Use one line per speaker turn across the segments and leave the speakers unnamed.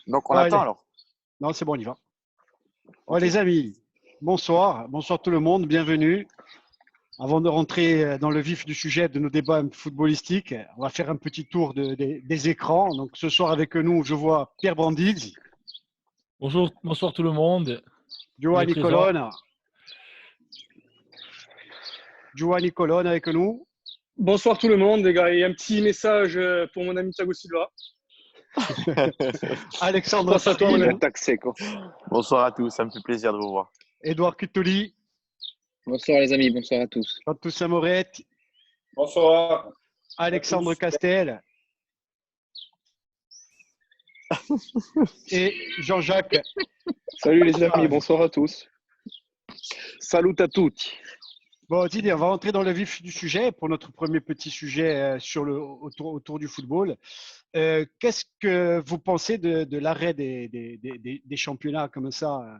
Donc, on
Ouais,
attend
allez.
alors.
Non, c'est bon, on y va. Ouais,
Ok.
les amis, bonsoir. Bonsoir tout le monde, bienvenue. Avant de rentrer dans le vif du sujet de nos débats footballistiques, on va faire un petit tour des écrans. Donc, ce soir avec nous, je vois Pierre Brandis,
Bonjour, bonsoir tout le monde. On est
Giovanni
présent.
Colonna. Giovanni Colonna avec nous.
Bonsoir tout le monde, les gars. Et un petit message pour mon ami Thiago Silva.
Alexandre
Pense à toi, mon
Farine,
ami.
Taxé, quoi. Bonsoir à tous, ça me fait plaisir de vous voir.
Édouard Cutoli,
Bonsoir les amis, bonsoir à tous.
Jean-Toussaint Moret,
Bonsoir.
Alexandre Castel et Jean-Jacques.
Salut les amis, bonsoir à tous.
Salut à tutti.
Bon, Didier, on va rentrer dans le vif du sujet pour notre premier petit sujet autour du football. Qu'est-ce que vous pensez de l'arrêt des championnats comme ça,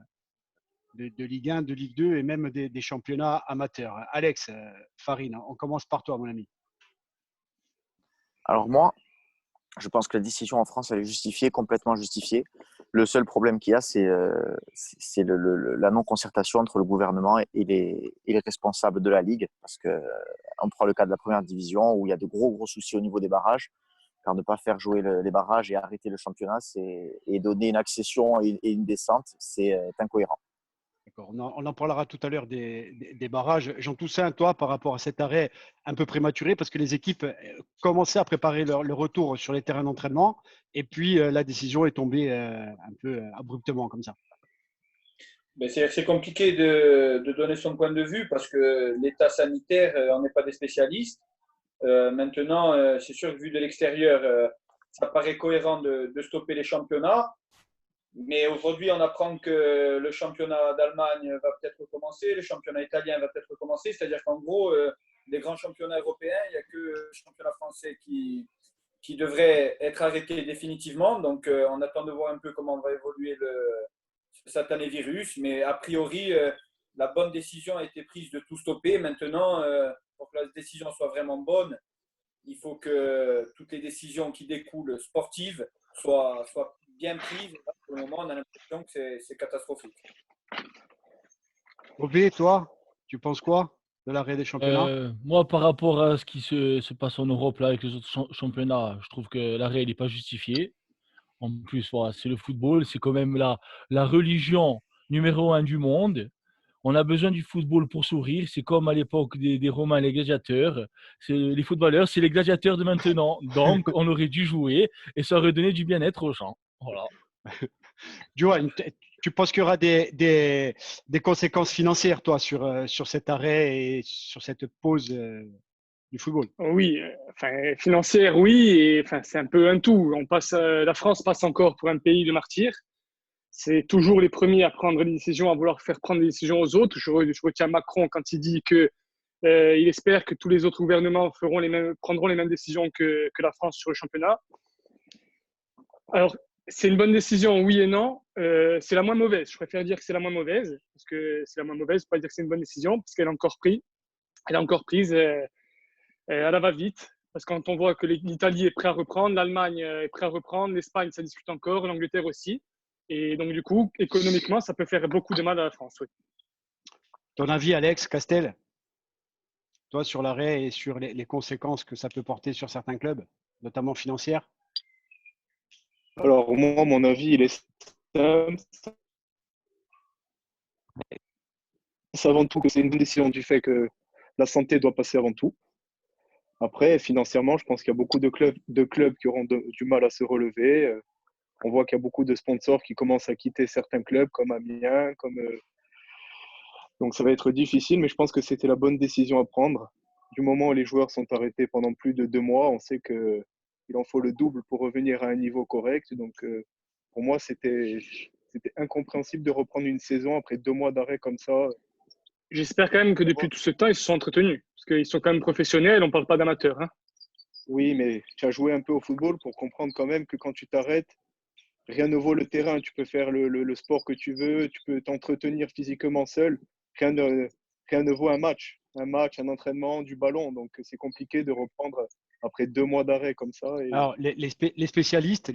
de Ligue 1, de Ligue 2 et même des championnats amateurs? Alex, Farine, on commence par toi, mon ami.
Alors moi, je pense que la décision en France, elle est justifiée, complètement justifiée. Le seul problème qu'il y a, c'est la non-concertation entre le gouvernement et les responsables de la Ligue. Parce qu'on prend le cas de la première division où il y a de gros soucis au niveau des barrages. Car ne pas faire jouer les barrages et arrêter le championnat et donner une accession et une descente, c'est incohérent.
D'accord. On en parlera tout à l'heure des barrages. Jean Toussaint, toi, par rapport à cet arrêt un peu prématuré, parce que les équipes commençaient à préparer le retour sur les terrains d'entraînement, et puis la décision est tombée un peu abruptement comme ça.
Ben, c'est compliqué de donner son point de vue parce que l'état sanitaire, on n'est pas des spécialistes. Maintenant, c'est sûr que vu de l'extérieur, ça paraît cohérent de stopper les championnats. Mais aujourd'hui, on apprend que le championnat d'Allemagne va peut-être recommencer, le championnat italien va peut-être recommencer. C'est-à-dire qu'en gros, les grands championnats européens, il n'y a que le championnat français qui devrait être arrêté définitivement. Donc, on attend de voir un peu comment va évoluer ce satané virus. Mais a priori, la bonne décision a été prise de tout stopper. Maintenant, pour que la décision soit vraiment bonne, il faut que toutes les décisions qui découlent sportives soient bien prises. Pour le moment, on a l'impression que c'est catastrophique.
Obé, toi, tu penses quoi de l'arrêt des championnats?
Moi, par rapport à ce qui se passe en Europe là, avec les autres championnats, je trouve que l'arrêt n'est pas justifié. En plus, voilà, c'est le football, c'est quand même la religion numéro un du monde. On a besoin du football pour sourire. C'est comme à l'époque des Romains, les gladiateurs. Les footballeurs, c'est les gladiateurs de maintenant. Donc, on aurait dû jouer et ça aurait donné du bien-être aux gens. Voilà.
Johan, tu penses qu'il y aura des conséquences financières, toi, sur cet arrêt et sur cette pause du football?
Oui, financière, oui, et c'est un peu un tout. La France passe encore pour un pays de martyrs. C'est toujours les premiers à prendre des décisions, à vouloir faire prendre des décisions aux autres. Je retiens Macron quand il dit que il espère que tous les autres gouvernements prendront les mêmes décisions que la France sur le championnat. Alors, c'est une bonne décision, oui et non. C'est la moins mauvaise. Je préfère dire que c'est la moins mauvaise, parce que c'est la moins mauvaise, pas dire que c'est une bonne décision, parce qu'elle est encore prise. Elle est encore prise à la va-vite. Parce que quand on voit que l'Italie est prêt à reprendre, l'Allemagne est prêt à reprendre, l'Espagne, ça discute encore, l'Angleterre aussi. Et donc, du coup, économiquement, ça peut faire beaucoup de mal à la France. Oui.
Ton avis, Alex Castel, toi, sur l'arrêt et sur les conséquences que ça peut porter sur certains clubs, notamment financières?
Alors moi, mon avis, il est simple. C'est avant tout que c'est une décision du fait que la santé doit passer avant tout. Après, financièrement, je pense qu'il y a beaucoup de clubs qui auront du mal à se relever. On voit qu'il y a beaucoup de sponsors qui commencent à quitter certains clubs comme Amiens, donc ça va être difficile, mais je pense que c'était la bonne décision à prendre. Du moment où les joueurs sont arrêtés pendant plus de 2 mois, on sait qu'il en faut le double pour revenir à un niveau correct. Donc pour moi, c'était incompréhensible de reprendre une saison après 2 mois d'arrêt comme ça.
J'espère quand même que depuis tout ce temps, ils se sont entretenus. Parce qu'ils sont quand même professionnels, on ne parle pas d'amateurs. Hein.
Oui, mais tu as joué un peu au football pour comprendre quand même que quand tu t'arrêtes, rien ne vaut le terrain. Tu peux faire le sport que tu veux, tu peux t'entretenir physiquement seul. Rien ne vaut un match, un entraînement, du ballon. Donc c'est compliqué de reprendre après 2 mois d'arrêt comme ça. Et...
Alors, les spécialistes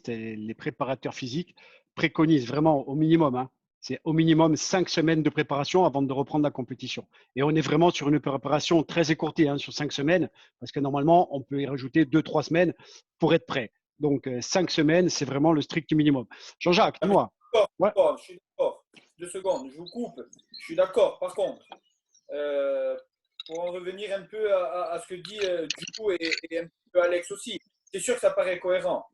et les préparateurs physiques préconisent vraiment au minimum, hein, c'est au minimum 5 semaines de préparation avant de reprendre la compétition. Et on est vraiment sur une préparation très écourtée, hein, sur 5 semaines, parce que normalement, on peut y rajouter 2-3 semaines pour être prêt. Donc, 5 semaines, c'est vraiment le strict minimum. Jean-Jacques, dis-moi. Ouais.
Je suis d'accord. 2 secondes, je vous coupe. Je suis d'accord. Par contre, pour en revenir un peu à ce que dit Ducou et un peu Alex aussi, c'est sûr que ça paraît cohérent.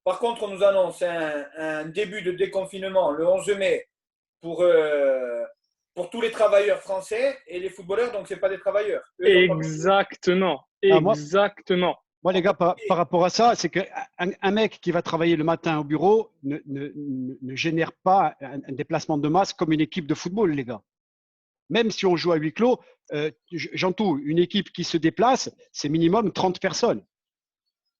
Par contre, on nous annonce un début de déconfinement le 11 mai pour tous les travailleurs français et les footballeurs, donc ce n'est pas des travailleurs.
Exactement. Exactement.
Moi, les gars, par rapport à ça, c'est qu'un mec qui va travailler le matin au bureau ne génère pas un déplacement de masse comme une équipe de football, les gars. Même si on joue à huis clos, j'entends une équipe qui se déplace, c'est minimum 30 personnes.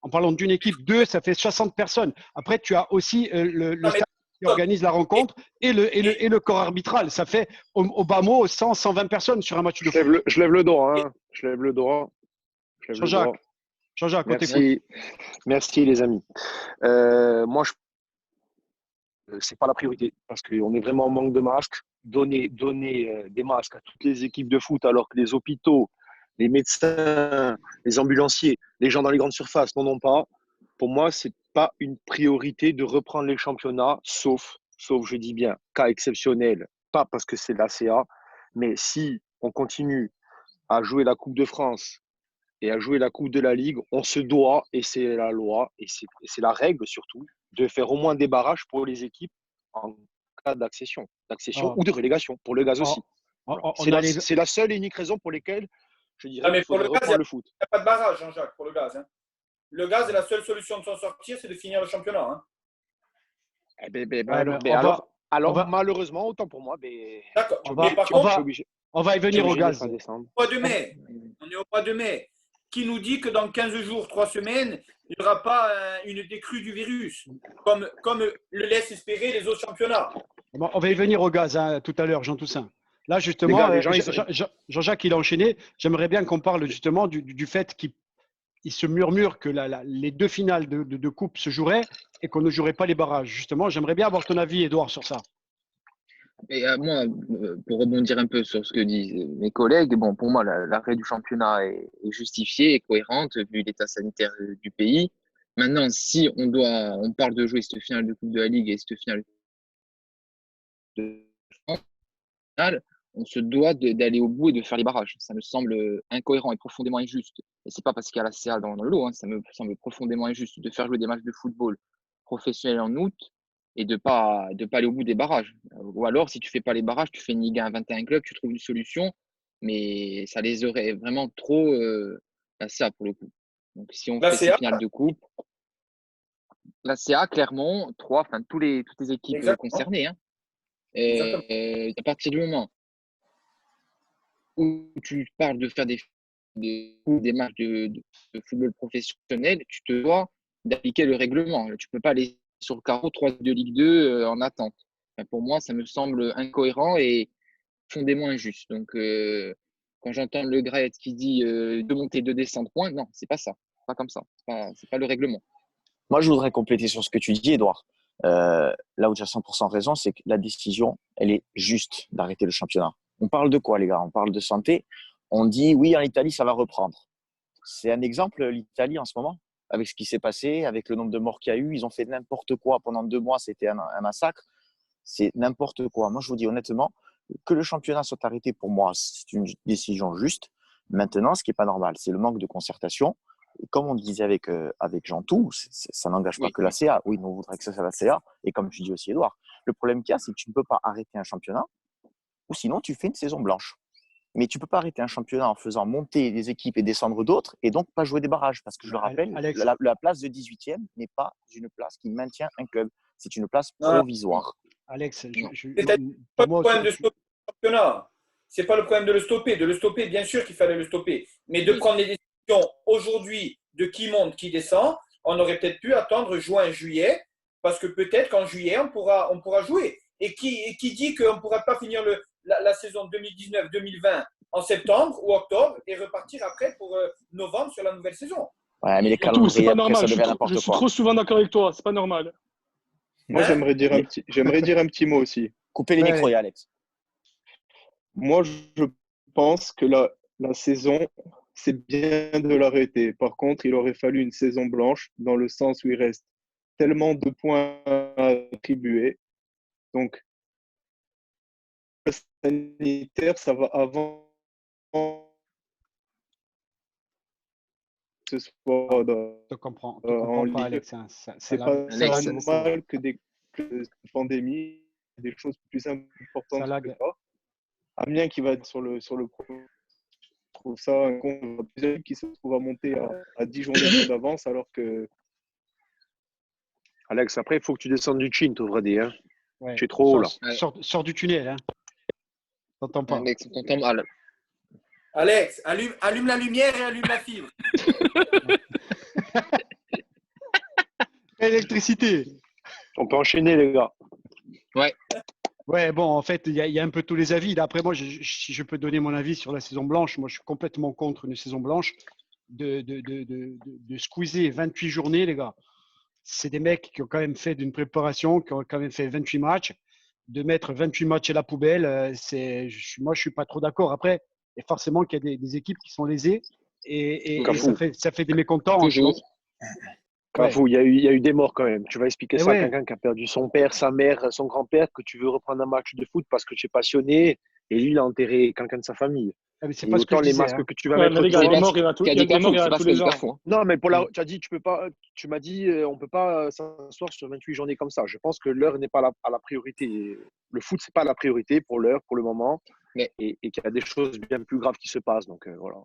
En parlant d'une équipe, 2, ça fait 60 personnes. Après, tu as aussi le staff qui organise la rencontre et le corps arbitral. Ça fait au bas mot 100-120 personnes sur un match de foot.
Je lève le droit. Hein. Je lève le droit.
Jean-Jacques,
merci les amis. Moi, c'est pas la priorité parce qu'on est vraiment en manque de masques. Donner des masques à toutes les équipes de foot alors que les hôpitaux, les médecins, les ambulanciers, les gens dans les grandes surfaces n'en ont pas. Pour moi, c'est pas une priorité de reprendre les championnats, sauf, je dis bien, cas exceptionnel, pas parce que c'est la CA, mais si on continue à jouer la Coupe de France et à jouer la Coupe de la Ligue, on se doit, et c'est la loi, et c'est la règle surtout, de faire au moins des barrages pour les équipes en cas d'accession ou de relégation, pour le gaz aussi. C'est la seule et unique raison pour laquelle je dirais qu'il faudrait reprendre le foot.
Il n'y a pas de barrage, Jean-Jacques, pour le gaz. Hein. Le gaz est la seule solution de s'en sortir, c'est de finir le championnat. Hein.
Alors, malheureusement, autant pour moi.
D'accord. Mais par contre,
on va y venir au gaz.
On est au mois de mai. Qui nous dit que dans 15 jours, 3 semaines, il n'y aura pas une décrue du virus, comme le laissent espérer les autres championnats.
On va y venir au gaz tout à l'heure, Jean Toussaint. Là, justement, Jean-Jacques, il a enchaîné. J'aimerais bien qu'on parle justement du fait qu'il se murmure que les 2 finales de coupe se joueraient et qu'on ne jouerait pas les barrages. Justement, j'aimerais bien avoir ton avis, Edouard, sur ça.
Et moi, pour rebondir un peu sur ce que disent mes collègues, bon, pour moi, l'arrêt du championnat est justifié et cohérente vu l'état sanitaire du pays. Maintenant, si on parle de jouer cette finale de Coupe de la Ligue et cette finale de finale, on se doit d'aller au bout et de faire les barrages. Ça me semble incohérent et profondément injuste. Et c'est pas parce qu'il y a la CA dans le lot, hein, ça me semble profondément injuste de faire jouer des matchs de football professionnels en août et de pas aller au bout des barrages. Ou alors, si tu fais pas les barrages, tu fais une Ligue 1 21 clubs, tu trouves une solution, mais ça les aurait vraiment trop la CA pour le coup. Donc, si on fait ces finales de coupe, la CA, Clermont, toutes les équipes concernées. Hein. Et à partir du moment où tu parles de faire des matchs de football professionnel, tu te dois d'appliquer le règlement. Tu peux pas aller sur le carreau 3 de Ligue 2 en attente. Enfin, pour moi, ça me semble incohérent et fondément injuste. Donc, quand j'entends Le Graët qui dit 2 montées, 2 descentes, point, non, c'est pas ça. Pas comme ça. C'est pas le règlement.
Moi, je voudrais compléter sur ce que tu dis, Edouard. Là où tu as 100% raison, c'est que la décision, elle est juste d'arrêter le championnat. On parle de quoi, les gars? On parle de santé. On dit, oui, en Italie, ça va reprendre. C'est un exemple, l'Italie, en ce moment, avec ce qui s'est passé, avec le nombre de morts qu'il y a eu. Ils ont fait n'importe quoi. Pendant 2 mois, c'était un massacre. C'est n'importe quoi. Moi, je vous dis honnêtement, que le championnat soit arrêté, pour moi, c'est une décision juste. Maintenant, ce qui n'est pas normal, c'est le manque de concertation. Et comme on disait avec Jean Tout, ça n'engage pas que la CA. Oui, nous, on voudrait que ça soit la CA. Et comme tu dis aussi, Edouard, le problème qu'il y a, c'est que tu ne peux pas arrêter un championnat ou sinon tu fais une saison blanche. Mais tu ne peux pas arrêter un championnat en faisant monter des équipes et descendre d'autres et donc pas jouer des barrages. Parce que je le rappelle,
Alex,
la place de 18e n'est pas une place qui maintient un club. C'est une place provisoire.
Alex,
c'est pas le problème de stopper le championnat. C'est pas le problème de le stopper. De le stopper, bien sûr qu'il fallait le stopper. Mais de prendre les décisions aujourd'hui de qui monte, qui descend, on aurait peut-être pu attendre juin, juillet, parce que peut-être qu'en juillet, on pourra jouer. Et qui dit qu'on ne pourra pas finir la saison 2019-2020 en septembre ou octobre et repartir après pour novembre sur la nouvelle saison.
Ouais, mais les
C'est
calendriers,
pas
après,
normal.
ça
Je
devient n'importe
suis
quoi.
trop souvent d'accord avec toi. C'est pas normal.
Moi,
Hein?
j'aimerais dire un petit mot aussi.
Coupez les
Ouais,
micros, Alex.
Moi, je pense que la saison, c'est bien de l'arrêter. Par contre, il aurait fallu une saison blanche dans le sens où il reste tellement de points à attribuer. Donc, le sanitaire, ça va avant que ce soit
Je te comprends
en
pas,
ligne.
Alex. Hein.
C'est pas
Alex,
normal que cette pandémie, des choses plus importantes
Ça lag.
que ça. Amiens qui va être sur le pro, je trouve ça un con. Plusieurs équipes qui se retrouvent à monter à 10 journées d'avance alors que
Alex, après, il faut que tu descendes du chin, toi, Vradi. Hein.
Ouais.
Tu es trop haut, là.
Sors du tunnel. Hein. T'entends pas.
Alex, on t'entend mal.
Alex, allume la lumière et allume la fibre.
Électricité.
On peut enchaîner, les gars.
Ouais, bon, en fait, il y a un peu tous les avis. Là, après, moi, si je peux donner mon avis sur la saison blanche, moi, je suis complètement contre une saison blanche de squeezer 28 journées, les gars. C'est des mecs qui ont quand même fait d'une préparation, qui ont quand même fait 28 matchs. De mettre 28 matchs à la poubelle, moi, je suis pas trop d'accord. Après, et forcément qu'il y a des équipes qui sont lésées et ça fait des mécontents.
Toujours.
Cafou, il y a eu des morts quand même. Tu vas expliquer
Eh
ça à
ouais.
quelqu'un qui a perdu son père, sa mère, son grand-père, que tu veux reprendre un match de foot parce que tu es passionné et lui, il a enterré quelqu'un de sa famille.
Ah, mais c'est
Et
pas ce que
autant
je
les
disais.
masques
Hein.
que tu vas
Ouais,
mettre
mais les gars,
autour.
il y a des morts, il y en a
Qui a dit
des morts, il y en
Cafou, c'est
a
pas
tous
ce qu'a
les
dit
ans.
Cafou. Hein.
Non, mais tu as dit, tu peux pas. Tu m'as dit, on peut pas s'asseoir sur 28 journées comme ça. Je pense que l'heure n'est pas à la priorité. Le foot, c'est pas la priorité pour l'heure, pour le moment,
Mais-
et qu'il y a des choses bien plus graves qui se passent. Donc voilà.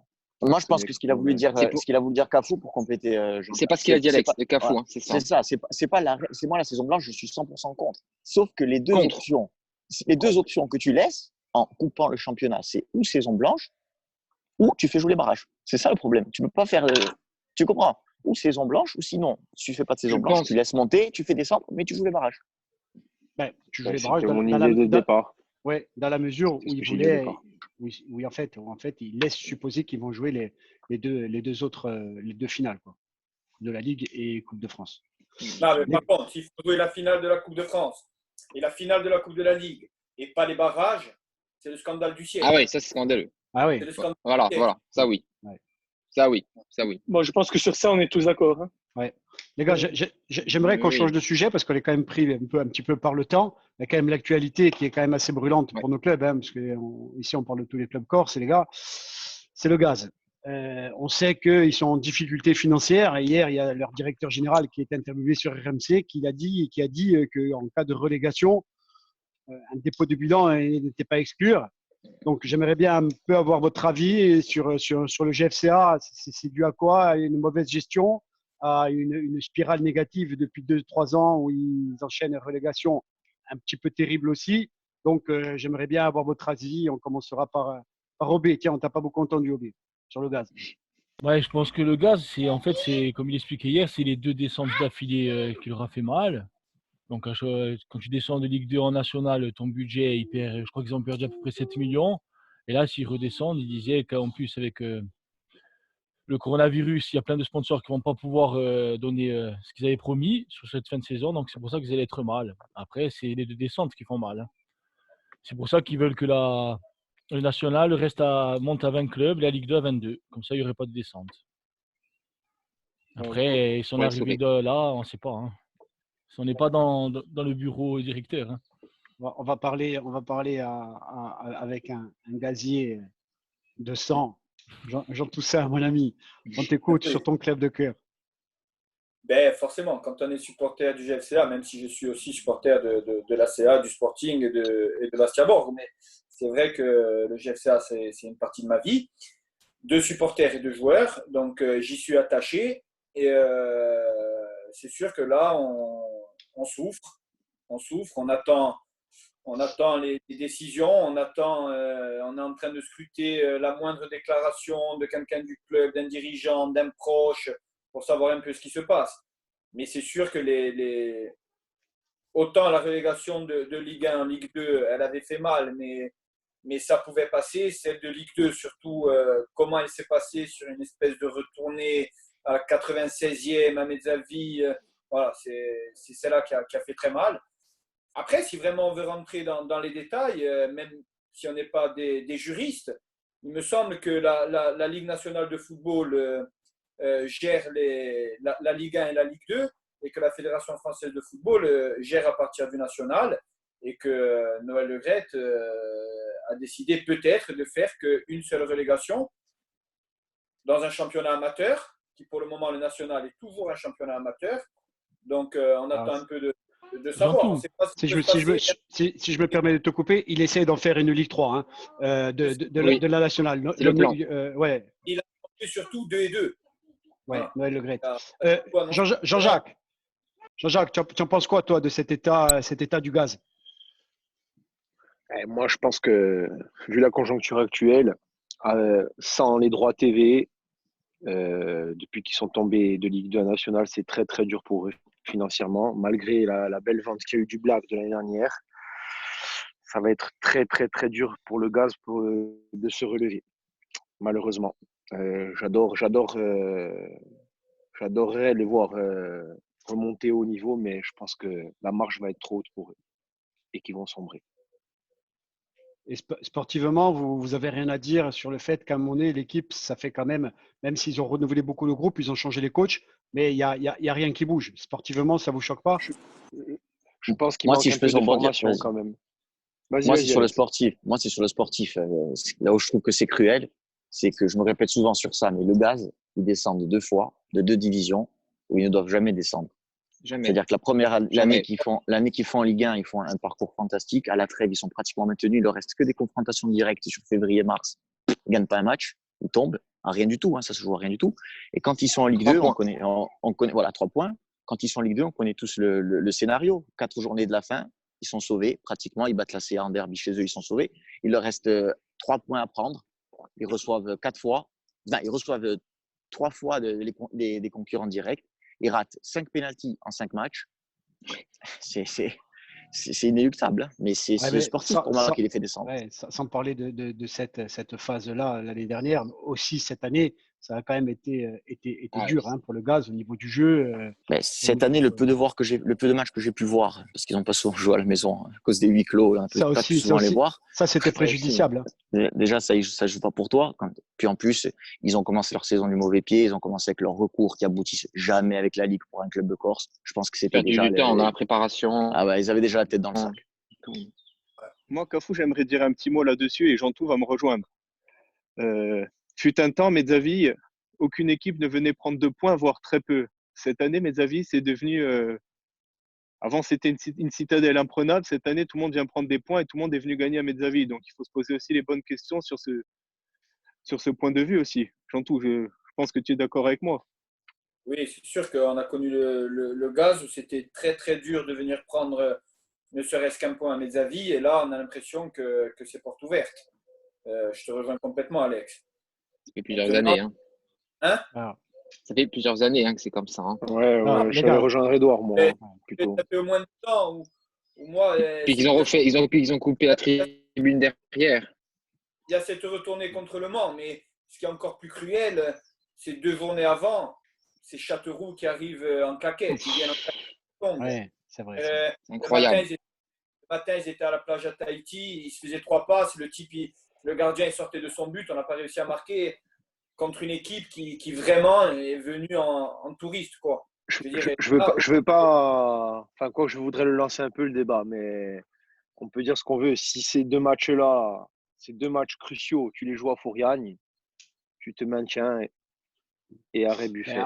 Moi, je pense que ce qu'il a voulu dire,
C'est pour-
ce qu'il a voulu dire Cafou pour compléter,
C'est pas ce qu'il a dit, Alex.
pas-
Cafou,
ouais,
hein, c'est ça.
c'est ça. C'est pas c'est moi la saison blanche, je suis 100% contre. Sauf que les deux
Contre.
options que tu laisses en coupant le championnat, c'est ou saison blanche ou tu fais jouer les barrages. C'est ça le problème. Tu peux pas faire, tu comprends? Ou saison blanche, ou sinon, si tu fais pas de saison
Je
blanche,
pense.
tu laisses monter, tu fais descendre, mais tu joues les barrages.
Ben, tu joues les
C'était
barrages
mon idée de départ.
dans la mesure
C'est
où
ce
il
que j'ai dit au
voulait,
départ.
oui, en fait, il laisse supposer qu'ils vont jouer les deux autres, les deux finales quoi, de la Ligue et Coupe de France.
Non, mais par contre, s'il faut jouer la finale de la Coupe de France et la finale de la Coupe de la Ligue et pas les barrages, c'est le scandale du siècle.
Ah ouais, ça c'est scandaleux.
Ah oui.
C'est le scandale
Voilà,
du siècle.
voilà, ça oui.
Ouais.
Ça oui, ça oui.
Bon, je pense que sur ça, on est tous d'accord. Hein.
Ouais. Les gars, j'aimerais qu'on
Oui.
change de sujet parce qu'on est quand même pris un petit peu par le temps. Il y a quand même l'actualité qui est quand même assez brûlante pour nos clubs, hein, parce que ici on parle de tous les clubs corses, les gars. C'est le gaz. On sait qu'ils sont en difficulté financière. Et hier, il y a leur directeur général qui est interviewé sur RMC qui a dit qu'en cas de relégation, un dépôt de bilan n'était pas exclu. Donc, j'aimerais bien un peu avoir votre avis sur le GFCA. C'est dû à quoi? À une mauvaise gestion, à une spirale négative depuis 2-3 ans où ils enchaînent les relégations un petit peu terrible aussi. Donc, j'aimerais bien avoir votre avis. On commencera par Obé. Tiens, on t'a pas beaucoup entendu, Obé, sur le gaz.
Ouais, je pense que le gaz, c'est comme il expliquait hier, c'est les 2 descentes d'affilée qui leur a fait mal. Donc, quand tu descends de Ligue 2 en national, ton budget, je crois qu'ils ont perdu à peu près 7 millions. Et là, s'ils redescendent, ils disaient qu'en plus, avec le coronavirus, il y a plein de sponsors qui ne vont pas pouvoir donner ce qu'ils avaient promis sur cette fin de saison. Donc, c'est pour ça qu'ils allaient être mal. Après, c'est les 2 descentes qui font mal. Hein. C'est pour ça qu'ils veulent que le national monte à 20 clubs, la Ligue 2 à 22. Comme ça, il n'y aurait pas de descente. Après, ils sont
Ouais,
arrivés là, on ne sait pas. Hein. On n'est pas dans le bureau directeur. Hein.
On va parler avec un gazier de sang. Jean Toussaint, mon ami. On t'écoute sur ton club de cœur.
Ben, forcément, quand on est supporter du GFCA, même si je suis aussi supporter de l'ACA, du Sporting et de Bastia Borg, mais c'est vrai que le GFCA, c'est une partie de ma vie, de supporters et de joueurs, donc j'y suis attaché, et c'est sûr que là, on souffre, on attend les décisions, on est en train de scruter la moindre déclaration de quelqu'un du club, d'un dirigeant, d'un proche, pour savoir un peu ce qui se passe. Mais c'est sûr que autant la relégation de Ligue 1 en Ligue 2, elle avait fait mal, mais mais ça pouvait passer. Celle de Ligue 2, surtout, comment elle s'est passée sur une espèce de retournée à la 96e à Mezzavi. Voilà, c'est celle-là qui a fait très mal. Après, si vraiment on veut rentrer dans les détails, même si on n'est pas des juristes, il me semble que la Ligue nationale de football gère la Ligue 1 et la Ligue 2 et que la Fédération française de football gère à partir du national et que Noël Le Graët a décidé peut-être de faire qu'une seule relégation dans un championnat amateur, qui pour le moment le national est toujours un championnat amateur. Donc on attend un peu de savoir. On sait pas
si je me permets de te couper, il essaie d'en faire une Ligue 3 de la nationale.
C'est le plan.
Ouais.
Il a fait surtout 2 et 2.
Ouais,
Voilà.
Noël Le Graët. Jean-Jacques, tu en penses quoi, toi, de cet état du gaz?
Moi, je pense que, vu la conjoncture actuelle, sans les droits TV, depuis qu'ils sont tombés de Ligue 2 nationale, c'est très, très dur pour eux financièrement. Malgré la belle vente qu'il y a eu du Black de l'année dernière, ça va être très, très, très dur pour le gaz de se relever, malheureusement. J'adorerais les voir remonter au niveau, mais je pense que la marge va être trop haute pour eux et qu'ils vont sombrer.
Et sportivement, vous avez rien à dire sur le fait qu'à un moment donné, l'équipe, ça fait quand même s'ils ont renouvelé beaucoup le groupe, ils ont changé les coachs, mais il y a rien qui bouge. Sportivement, ça vous choque pas?
Je pense qu'il
Moi,
manque
si
un
je peux
peu de
rebondir,
formation
vas-y.
quand même.
Moi, c'est sur le sportif. Là où je trouve que c'est cruel, c'est que je me répète souvent sur ça, mais le gaz, ils descendent 2 fois, de 2 divisions, où ils ne doivent jamais descendre.
Jamais.
C'est-à-dire que la première l'année qu'ils font en Ligue 1, ils font un parcours fantastique. À la trêve, ils sont pratiquement maintenus. Il leur reste que des confrontations directes sur février-mars. Ils ne gagnent pas un match, ils tombent à rien du tout. Ça se joue à rien du tout. Et quand ils sont en Ligue 2, on connaît, voilà, 3 points. Quand ils sont en Ligue 2, on connaît tous le scénario. 4 journées de la fin, ils sont sauvés. Pratiquement, ils battent la CA en derby chez eux, ils sont sauvés. Il leur reste 3 points à prendre. Ils reçoivent 4 fois. Ils reçoivent 3 fois des concurrents directs. Ils ratent 5 pénaltys en 5 matchs. C'est inéluctable, mais c'est le sportif pour moi qui les fait descendre.
Ouais, sans parler de cette phase-là l'année dernière, aussi cette année, ça a quand même été dur pour le gaz au niveau du jeu.
Mais cette année, le peu de matchs que j'ai pu voir, parce qu'ils n'ont pas souvent joué à la maison à cause des huis clos, on ne peut pas souvent les voir.
Ça, c'était préjudiciable.
Déjà, ça ne joue pas pour toi. Puis en plus, ils ont commencé leur saison du mauvais pied. Ils ont commencé avec leur recours qui aboutissent jamais avec la Ligue pour un club de Corse. Je pense que c'était déjà
du temps dans la préparation.
Ah bah, ils avaient déjà la tête dans le sac.
Moi, Cafou, j'aimerais dire un petit mot là-dessus et Jean-Tout va me rejoindre. Fut un temps, Mezzavi, aucune équipe ne venait prendre 2 points, voire très peu. Cette année, Mezzavi, c'est devenu… avant, c'était une citadelle imprenable. Cette année, tout le monde vient prendre des points et tout le monde est venu gagner à Mezzavi. Donc, il faut se poser aussi les bonnes questions sur ce point de vue aussi. Jean-Tout, je pense que tu es d'accord avec moi.
Oui, c'est sûr qu'on a connu le gaz où c'était très, très dur de venir prendre ne serait-ce qu'un point à Mezzavi. Et là, on a l'impression que c'est porte ouverte. Je te rejoins complètement, Alex.
Ça fait plusieurs années. Ça fait plusieurs années que c'est comme ça.
Ouais, je vais rejoindre Edouard, moi. Plutôt.
Ça fait au moins de temps où moi…
Puis ils ont coupé la tribune derrière.
Il y a cette retournée contre Le Mans, mais ce qui est encore plus cruel, c'est 2 journées avant, c'est Châteauroux qui arrive en claquette. Ils viennent en claquette.
Ouais, c'est vrai.
C'est incroyable.
Le matin, ils étaient à la plage à Tahiti, ils se faisaient 3 passes, le gardien il sortait de son but, on n'a pas réussi à marquer contre une équipe qui vraiment est venue en touriste, quoi.
Je veux pas, enfin quoi, je voudrais le lancer un peu le débat, mais on peut dire ce qu'on veut. Si ces 2 matchs-là, ces 2 matchs cruciaux, tu les joues à Fouriagne, tu te maintiens et arrêt Buffet.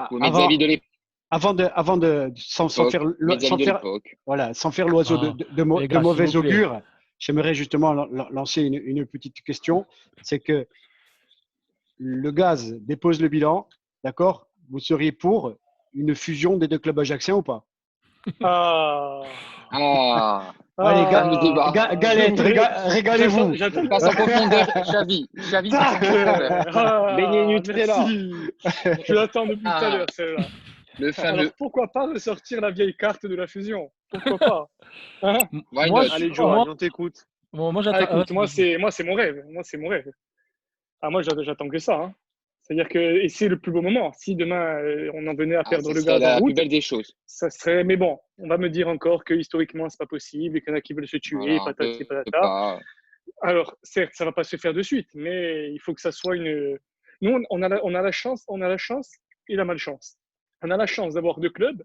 Avant de sans faire l'oiseau de mauvais augure, j'aimerais justement lancer une petite question. C'est que le gaz dépose le bilan, d'accord? Vous seriez pour une fusion des 2 clubs ajaxiens ou pas? Allez, Galette, régalez-vous.
Passe en profondeur, Xavi.
Beignet Nutella. Je l'attends depuis tout à l'heure, celle-là. Alors, pourquoi pas ressortir la vieille carte de la fusion? Pourquoi pas?
Allez,
Johan, on t'écoute.
Bon, moi,
Ah, écoute,
vas-y,
moi,
vas-y.
c'est mon rêve. Moi, c'est mon rêve. Ah, moi, j'attends que ça, hein. C'est-à-dire que et c'est le plus beau moment. Si demain, on en venait à
Ah,
perdre
ce
le
serait
gaz en
la plus
route,
belle des choses.
ça serait. Mais bon, on va me dire encore que historiquement, c'est pas possible et qu'il y en a qui veulent se tuer,
Voilà, on
patati
peut
patata.
pas.
Alors, certes, ça va pas se faire de suite, mais il faut que ça soit une. Nous, on a la chance, et la malchance. On a la chance d'avoir deux clubs,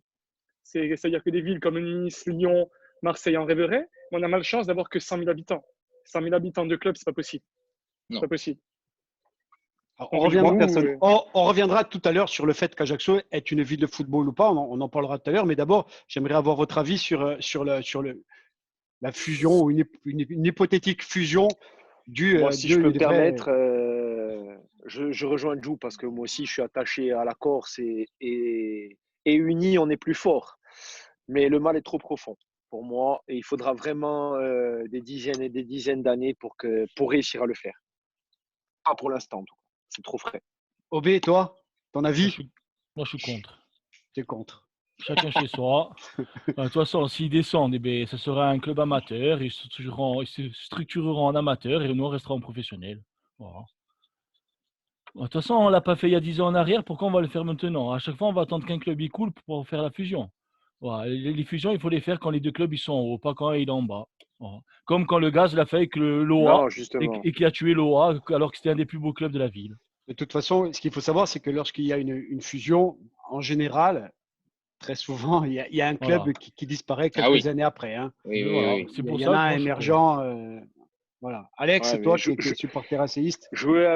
c'est-à-dire que des villes comme Nice, Lyon, Marseille en rêveraient, mais on a malchance d'avoir que 100 000 habitants. 100 000 habitants de club, c'est pas possible. C'est
Non.
pas possible.
Alors,
Donc, du coup,
on reviendra tout à l'heure sur le fait qu'Ajaccio est une ville de football ou pas. On en parlera tout à l'heure. Mais d'abord, j'aimerais avoir votre avis sur la fusion ou une hypothétique fusion
Moi, si je peux me
des vrais.
permettre, je rejoins Jou parce que moi aussi, je suis attaché à la Corse et unis, on est plus fort. Mais le mal est trop profond pour moi et il faudra vraiment des dizaines et des dizaines d'années pour réussir à le faire. Pas pour l'instant, en tout cas. C'est trop frais.
Obé, toi, ton
Moi,
avis?
moi, je suis contre.
T'es contre.
Chacun chez soi. De toute façon, s'ils descendent, eh ben, ce sera un club amateur. Ils se structureront en amateur et nous, on restera en professionnel. Voilà. De toute façon, on ne l'a pas fait il y a 10 ans en arrière. Pourquoi on va le faire maintenant? À chaque fois, on va attendre qu'un club il coule pour pouvoir faire la fusion. Voilà. Les fusions, il faut les faire quand les deux clubs ils sont en haut, pas quand ils sont en bas. Voilà. Comme quand le Gaz l'a fait avec l'OA
Non, justement.
et qui a tué l'OA alors que c'était un des plus beaux clubs de la ville.
De toute façon, ce qu'il faut savoir, c'est que lorsqu'il y a une fusion, en général, très souvent, il y a un club
Voilà.
qui disparaît
Ah
quelques
oui.
années après. Hein.
Oui,
Mais
oui,
voilà.
oui.
C'est
Il
pour
y en a
ça que
un
moi, je suis contre.
émergent. Voilà. Alex,
Ouais,
toi
mais
qui es supporter asséiste,
jouer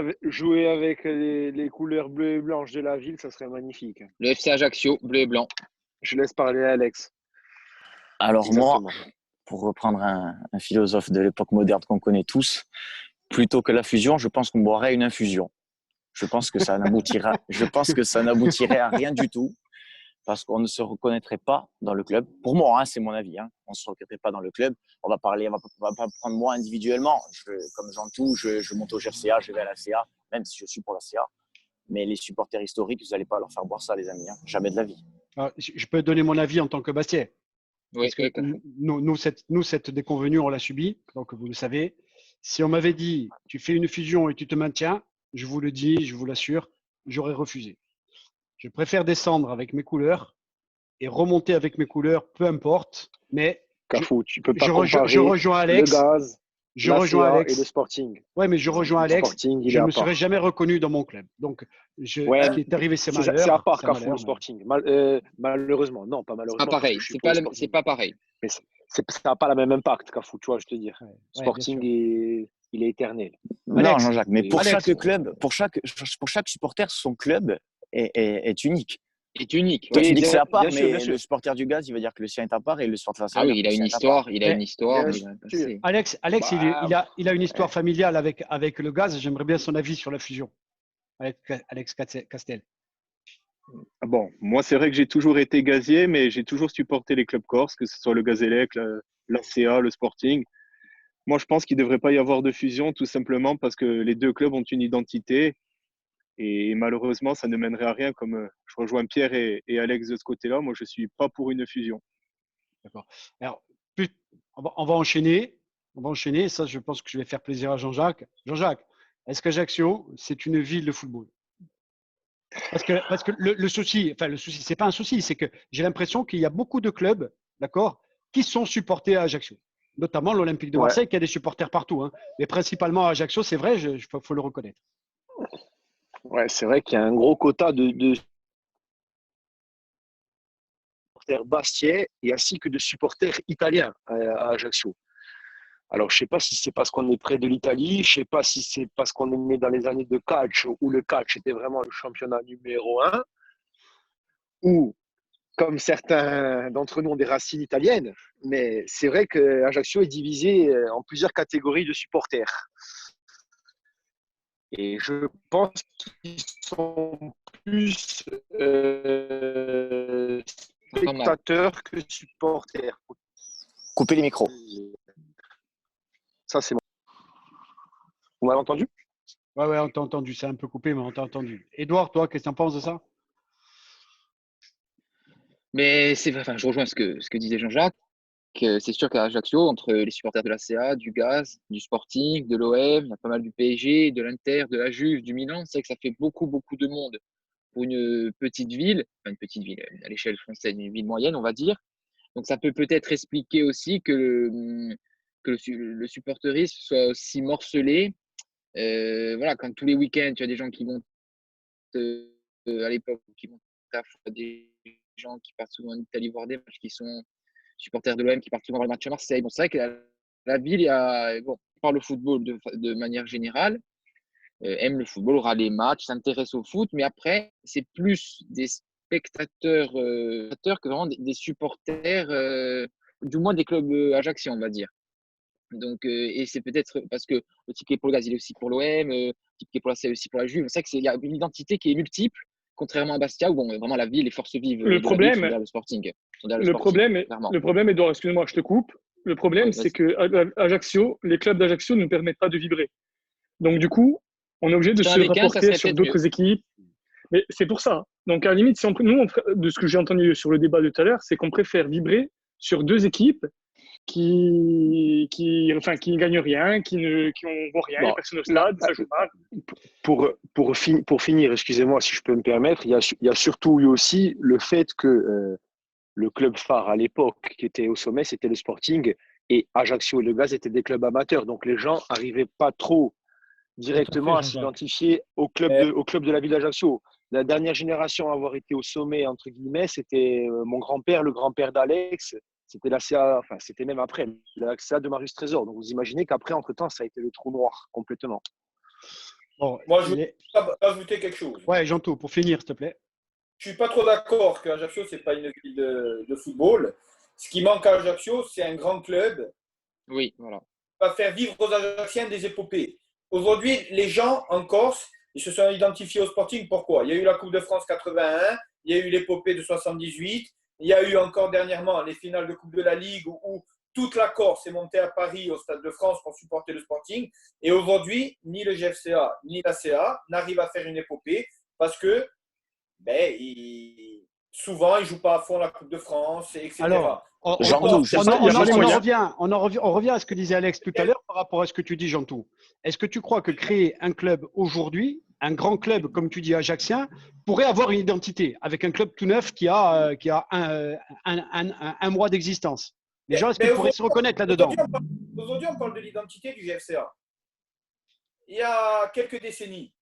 avec les couleurs bleues et blanches de la ville, ça serait magnifique.
Le FC Ajaccio, bleu et blanc.
Je laisse parler Alex.
Alors moi,
Exactement.
pour reprendre un philosophe de l'époque moderne qu'on connaît tous, plutôt que la fusion, je pense qu'on boirait une infusion. Je pense que ça n'aboutirait à rien du tout parce qu'on ne se reconnaîtrait pas dans le club. Pour moi, hein, c'est mon avis. Hein, on ne se reconnaîtrait pas dans le club. On va pas prendre moi individuellement. Comme Jean-Tout, je monte au GFCA, je vais à la CA, même si je suis pour la CA. Mais les supporters historiques, vous n'allez pas leur faire boire ça, les amis. Hein, jamais de la vie.
je peux donner mon avis en tant que Bastien.
Oui,
Parce que
oui, tout à fait.
nous, cette déconvenue, on l'a subie, donc vous le savez. Si on m'avait dit, tu fais une fusion et tu te maintiens, je vous le dis, je vous l'assure, j'aurais refusé. Je préfère descendre avec mes couleurs et remonter avec mes couleurs, peu importe. Mais
Cafou, tu peux pas
je
comparer
rejoins
le
Alex.
Gaz,
Je
la
rejoins
CA et le
Alex.
Sporting.
Ouais, mais je
Non,
rejoins
Le
Alex.
Sporting, il
Je
est
ne
à
me serais
part.
jamais reconnu dans mon club. Donc,
Ouais,
ce qui est arrivé, c'est
c'est à part
c'est
Cafou, le
malheur.
Sporting. Malheureusement, non, pas
c'est pas
malheureusement, parce que
pareil.
je suis
C'est
pour
pas,
le
c'est
Sporting.
pas pareil.
Mais ça n'a pas le même impact, Cafou, tu vois, je te dis.
Ouais, bien
Sporting,
sûr.
il est éternel.
Non,
Alex,
Jean-Jacques, mais pour
Alex.
chaque club, pour chaque supporter, son club est unique.
C'est unique.
Toi,
Oui,
tu dis que c'est à part,
bien sûr, bien
mais
sûr.
le supporter du Gaz, il va dire que le sien est à part et le supporter de la CA
Ah
va
oui,
dire
il
que
a
le sien
une
est à part.
histoire, il a
Mais-
une histoire,
Bien
il a un
sûr.
passé.
Alex,
Bah,
il a une histoire familiale avec le Gaz. J'aimerais bien son avis sur la fusion. Alex Castel.
Bon, moi, c'est vrai que j'ai toujours été gazier, mais j'ai toujours supporté les clubs corses, que ce soit le Gazélec, la CA, le Sporting. Moi, je pense qu'il ne devrait pas y avoir de fusion, tout simplement parce que les deux clubs ont une identité et malheureusement, ça ne mènerait à rien. Comme je rejoins Pierre et Alex de ce côté-là, moi, je ne suis pas pour une fusion.
D'accord. Alors, on va enchaîner. On va enchaîner. Ça, je pense que je vais faire plaisir à Jean-Jacques. Jean-Jacques, est-ce qu'Ajaccio, c'est une ville de football? Parce que le souci, c'est pas un souci, c'est que j'ai l'impression qu'il y a beaucoup de clubs, d'accord, qui sont supportés à Ajaccio, notamment l'Olympique de
ouais,
Marseille, qui a des supporters partout, hein, mais principalement à Ajaccio, c'est vrai, faut le reconnaître.
ouais, c'est vrai qu'il y a un gros quota de supporters bastiais et ainsi que de supporters italiens à Ajaccio. Alors, je ne sais pas si c'est parce qu'on est près de l'Italie, je ne sais pas si c'est parce qu'on est né dans les années de catch, où le catch était vraiment le championnat numéro un, ou comme certains d'entre nous ont des racines italiennes, mais c'est vrai qu'Ajaccio est divisé en plusieurs catégories de supporters. Et je pense qu'ils sont plus spectateurs que supporters.
Coupez les micros.
Ça, c'est bon. Vous m'avez entendu?
Ouais, on t'a entendu, c'est un peu coupé, mais on t'a entendu. Édouard, toi, qu'est-ce que tu en penses de ça?
Mais c'est, enfin, je rejoins ce que disait Jean-Jacques. c'est sûr qu'à Ajaccio, entre les supporters de la CA, du Gaz, du Sporting, de l'OM, il y a pas mal du PSG, de l'Inter, de la Juve, du Milan. C'est vrai que ça fait beaucoup, beaucoup de monde pour une petite ville, enfin une petite ville à l'échelle française, une ville moyenne, on va dire. Donc ça peut peut-être expliquer aussi que le supporterisme soit aussi morcelé. Voilà, quand tous les week-ends, tu as des gens qui vont à l'époque, qui vont des gens qui partent souvent en Italie voir des matchs, qui sont supporters de l'OM, qui partent souvent voir les matchs à Marseille. Bon, c'est vrai que la ville, on parle le football de manière générale, aime le football, aura les matchs, s'intéresse au foot, mais après, c'est plus des spectateurs que vraiment des supporters, du moins des clubs ajacciens, on va dire. Donc, et c'est peut-être parce que le ticket pour le Gaz, il est aussi pour l'OM, le ticket pour la CA aussi pour la Juve. C'est vrai qu'il y a une identité qui est multiple, contrairement à Bastia, où bon, vraiment la ville, les forces vives de la ville sont derrière le Sporting.
Le problème, Edouard, excuse-moi, je te coupe. Le problème, c'est que Ajaccio, les clubs d'Ajaccio ne permettent pas de vibrer. Donc, du coup, on est obligé de se rapporter sur d'autres équipes. Mais c'est pour ça. Donc, à la limite, de ce que j'ai entendu sur le débat de tout à l'heure, c'est qu'on préfère vibrer sur deux équipes qui ne gagnent rien, qui ne vont rien, bon, personne au stade, ça joue mal.
Pour finir, excusez-moi si je peux me permettre, il y a surtout eu aussi le fait que le club phare à l'époque qui était au sommet, c'était le Sporting, et Ajaccio et le Gaz étaient des clubs amateurs. Donc les gens n'arrivaient pas trop directement à s'identifier au club de la ville d'Ajaccio. La dernière génération à avoir été au sommet, entre guillemets, c'était mon grand-père, le grand-père d'Alex. C'était la CA, enfin, c'était même après, la CA de Marius Trésor. Donc, vous imaginez qu'après, entre-temps, ça a été le trou noir, complètement.
Bon, moi, je voulais ajouter quelque chose.
Ouais, Jean-To, pour finir, s'il te plaît.
Je ne suis pas trop d'accord qu'Ajaccio, ce n'est pas une ville de football. Ce qui manque à Ajaccio, c'est un grand club.
Oui, voilà.
Qui va faire vivre aux Ajacciens des épopées. Aujourd'hui, les gens en Corse, ils se sont identifiés au Sporting. Pourquoi? Il y a eu la Coupe de France 81, il y a eu l'épopée de 78, il y a eu encore dernièrement les finales de Coupe de la Ligue où toute la Corse est montée à Paris au Stade de France pour supporter le Sporting. Et aujourd'hui, ni le GFCA ni la CA n'arrivent à faire une épopée parce que souvent, ils ne jouent pas à fond la Coupe de France, etc.
Alors, on revient à ce que disait Alex tout à l'heure par rapport à ce que tu dis, Jean-To. Est-ce que tu crois que créer un club aujourd'hui, un grand club, comme tu dis, ajaccien, pourrait avoir une identité avec un club tout neuf qui a un mois d'existence? Les gens, est-ce qu'ils pourraient se reconnaître là-dedans?
Aujourd'hui, on parle de l'identité du GFCA. Il y a quelques décennies,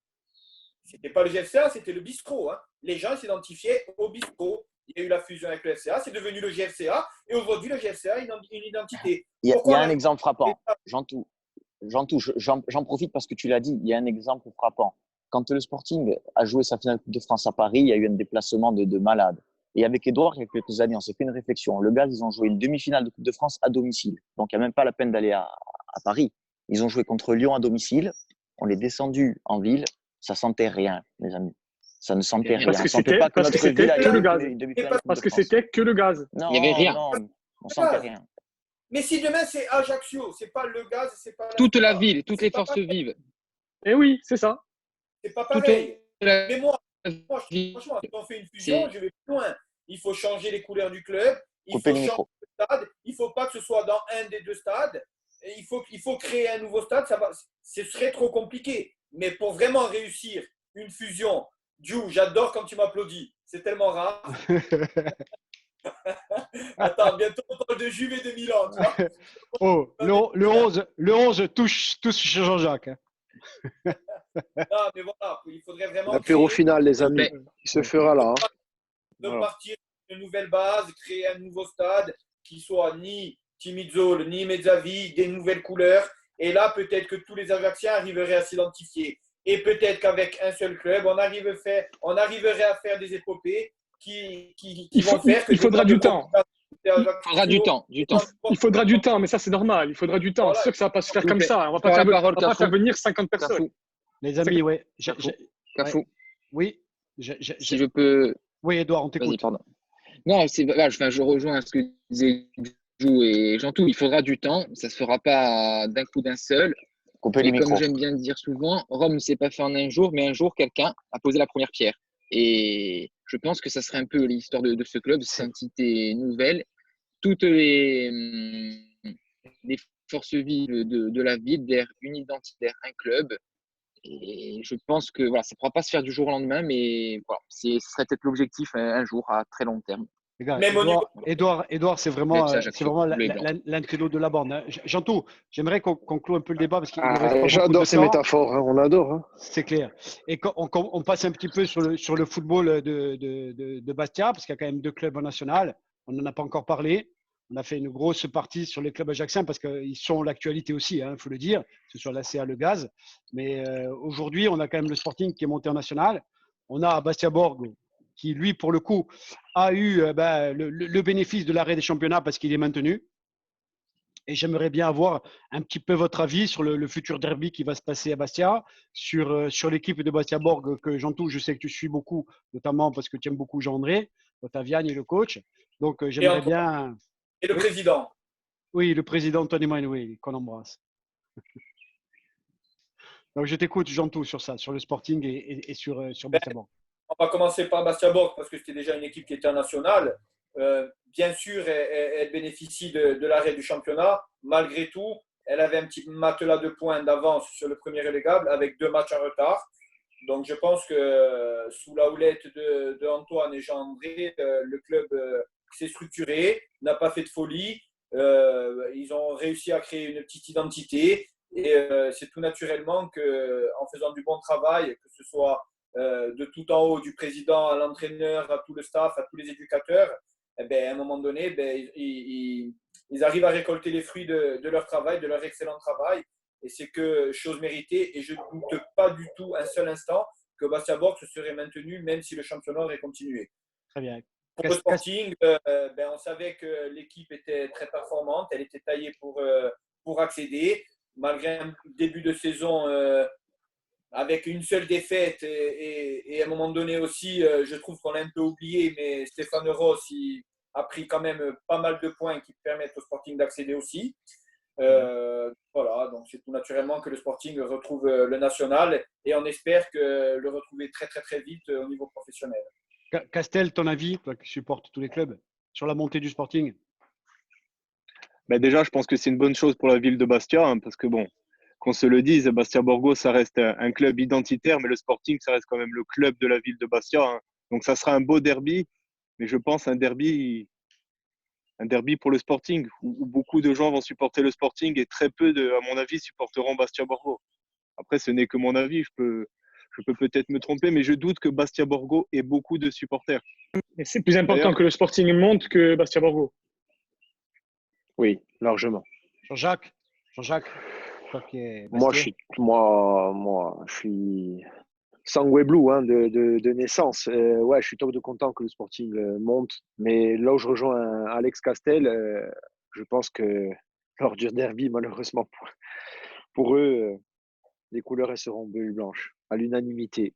ce n'était pas le GFCA, c'était le bistrot. Hein. Les gens s'identifiaient au bistrot. Il y a eu la fusion avec le FCA, c'est devenu le GFCA. Et aujourd'hui, le GFCA a une identité.
Il y a un exemple frappant. J'en profite parce que tu l'as dit. Il y a un exemple frappant. Quand le Sporting a joué sa finale Coupe de France à Paris, il y a eu un déplacement de malade. Et avec Edouard, il y a quelques années, on s'est fait une réflexion. Le Gaz, ils ont joué une demi-finale de Coupe de France à domicile. Donc, il n'y a même pas la peine d'aller à Paris. Ils ont joué contre Lyon à domicile. On est descendu en ville. Ça sentait rien, mes amis. Ça ne sentait rien.
Parce que c'était que le Gaz. Parce que c'était que le Gaz.
Non,
il n'y avait rien.
Non, on sentait rien.
Mais si demain c'est Ajaccio, c'est pas le Gaz, c'est pas
toute la ville, toutes les forces vives.
Eh oui, c'est ça.
C'est pas pareil. Mais moi, franchement, si on fait une fusion, je vais plus loin. Il faut changer les couleurs du club. Il faut changer le stade. Il ne faut pas que ce soit dans un des deux stades. Il faut créer un nouveau stade. Ce serait trop compliqué. Mais pour vraiment réussir une fusion, j'adore quand tu m'applaudis. C'est tellement rare. Attends, bientôt on parle de Juve et de Milan. Tu vois.
Oh, le 11 touche Jean-Jacques.
Non, mais voilà, il faudrait vraiment.
L'apéro final, les amis, qui se fera là.
De partir d'une nouvelle base, créer un nouveau stade qui soit ni Timizzol, ni Mezzavi, des nouvelles couleurs. Et là, peut-être que tous les Ajacciens arriveraient à s'identifier. Et peut-être qu'avec un seul club, on arriverait à faire des épopées qui vont faire que.
Il faudra du temps.
Il faudra du temps.
Il faudra du temps, mais ça, c'est normal. Il faudra du temps. Voilà. C'est sûr que ça ne va pas se faire comme ça. On ne va pas faire venir 50 personnes.
Les amis, oui.
Cafou.
Oui.
Si je peux.
Oui, Edouard, on t'écoute.
Vas-y, pardon. Non, je rejoins ce que disait Jou et Jean-To. Il faudra du temps. Ça ne se fera pas d'un coup d'un seul. Et comme j'aime bien dire souvent, Rome ne s'est pas fait en un jour, mais un jour, quelqu'un a posé la première pierre. Et je pense que ça serait un peu l'histoire de ce club, cette entité nouvelle toutes les forces vives de la ville, derrière une identité, derrière un club. Et je pense que voilà, ça ne pourra pas se faire du jour au lendemain, mais voilà, ce serait peut-être l'objectif un jour à très long terme.
Les gars,
Même au niveau.
Edouard, c'est
Même
vraiment,
si à
c'est
Ajaccio,
vraiment
bleu et blanc.
l'intello de la bande. Hein. Jantou, j'aimerais qu'on clôt un peu le débat parce qu'il ne reste pas
Ah,
beaucoup de
j'adore ces
temps.
métaphores, hein, on adore. Hein.
C'est clair. Et on passe un petit peu sur le football de Bastia, parce qu'il y a quand même 2 clubs en national. On n'en a pas encore parlé. On a fait une grosse partie sur les clubs ajaxiens parce qu'ils sont l'actualité aussi, il faut le dire, que ce soit l'ACA, le Gaz. Mais aujourd'hui, on a quand même le Sporting qui est monté en national. On a Bastia Borgo qui, lui, pour le coup, a eu le bénéfice de l'arrêt des championnats parce qu'il est maintenu. Et j'aimerais bien avoir un petit peu votre avis sur le futur derby qui va se passer à Bastia, sur l'équipe de Bastia Borg que Jean-Tout, je sais que tu suis beaucoup, notamment parce que tu aimes beaucoup Jean-André, Otaviani et le coach. Donc j'aimerais bien.
Et le président.
Oui, le président Tony Manoué, qu'on embrasse. Donc je t'écoute, Jean-Tout, sur ça, sur le Sporting et sur Bastia Borg.
On va commencer par Bastia Borg parce que c'était déjà une équipe qui était en nationale. Bien sûr, elle bénéficie de l'arrêt du championnat. Malgré tout, elle avait un petit matelas de points d'avance sur le premier relégable avec 2 matchs en retard. Donc, je pense que sous la houlette de Antoine et Jean-André, le club s'est structuré, n'a pas fait de folie. Ils ont réussi à créer une petite identité. Et c'est tout naturellement qu'en faisant du bon travail, que ce soit de tout en haut, du président à l'entraîneur, à tout le staff, à tous les éducateurs, à un moment donné, ils arrivent à récolter les fruits de leur travail, de leur excellent travail. Et c'est que chose méritée. Et je ne doute pas du tout un seul instant que Bastia Borg se serait maintenu, même si le championnat aurait continué.
Très bien.
Pour le Sporting, on savait que l'équipe était très performante. Elle était taillée pour accéder. Malgré un début de saison avec une seule défaite et à un moment donné aussi, je trouve qu'on l'a un peu oublié, mais Stéphane Ross a pris quand même pas mal de points qui permettent au Sporting d'accéder aussi. Voilà, donc c'est tout naturellement que le Sporting retrouve le national et on espère le retrouver très très très vite au niveau professionnel.
Castel, ton avis, toi qui supportes tous les clubs, sur la montée du Sporting?
Déjà, je pense que c'est une bonne chose pour la ville de Bastia, parce que bon, qu'on se le dise, Bastia Borgo, ça reste un club identitaire, mais le Sporting, ça reste quand même le club de la ville de Bastia. Donc ça sera un beau derby, mais je pense un derby pour le Sporting, où beaucoup de gens vont supporter le Sporting et très peu, à mon avis, supporteront Bastia Borgo. Après, ce n'est que mon avis, je peux peut-être me tromper, mais je doute que Bastia Borgo ait beaucoup de supporters.
Et c'est plus important que le Sporting monte que Bastia Borgo.
Oui, largement.
Jean-Jacques,
moi, je suis sangue bleu de naissance. Ouais, je suis top de content que le Sporting monte. Mais là où je rejoins Alex Castel, je pense que lors du derby, malheureusement pour eux, les couleurs elles seront bleues et blanches, à l'unanimité.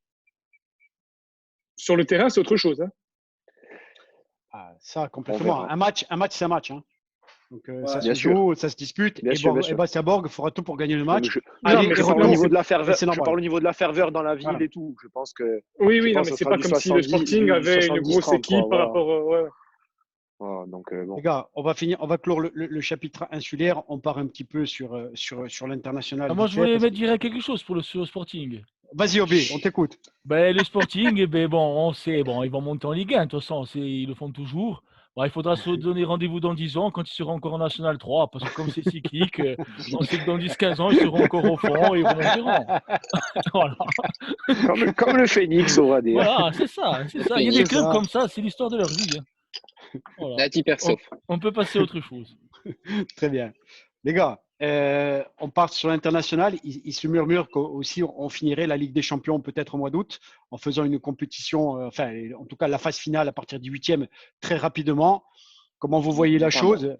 Sur le terrain, c'est autre chose.
Ça, complètement. Un match, c'est un match. Donc, ça se joue, ça se dispute.
Bien sûr.
Bastia Borg fera tout pour gagner le match.
Je parle au niveau de la ferveur. Je parle au niveau de la ferveur dans la ville et tout. Je pense que.
Oui, mais c'est pas comme si le Sporting avait une grosse équipe par rapport.
Voilà, donc, bon.
Les gars, on va clore le chapitre insulaire. On part un petit peu sur l'international.
Moi, je voulais dire quelque chose sur le Sporting.
Vas-y, Obé, on t'écoute.
Le Sporting, on sait, ils vont monter en Ligue 1. De toute façon, ils le font toujours. Il faudra se donner rendez-vous dans 10 ans quand ils seront encore en National 3, parce que comme c'est cyclique, on sait que dans 10-15 ans, ils seront encore au fond et ils remonteront. Voilà.
Comme le Phoenix, on va dire.
Voilà, c'est ça. Il y a des clubs comme ça, c'est l'histoire de leur vie. Voilà. On peut passer à autre chose.
Très bien. Les gars, on part sur l'international. Il se murmure qu'aussi on finirait la Ligue des Champions peut-être au mois d'août en faisant une compétition, en tout cas la phase finale à partir du 8e très rapidement. Comment vous voyez la chose?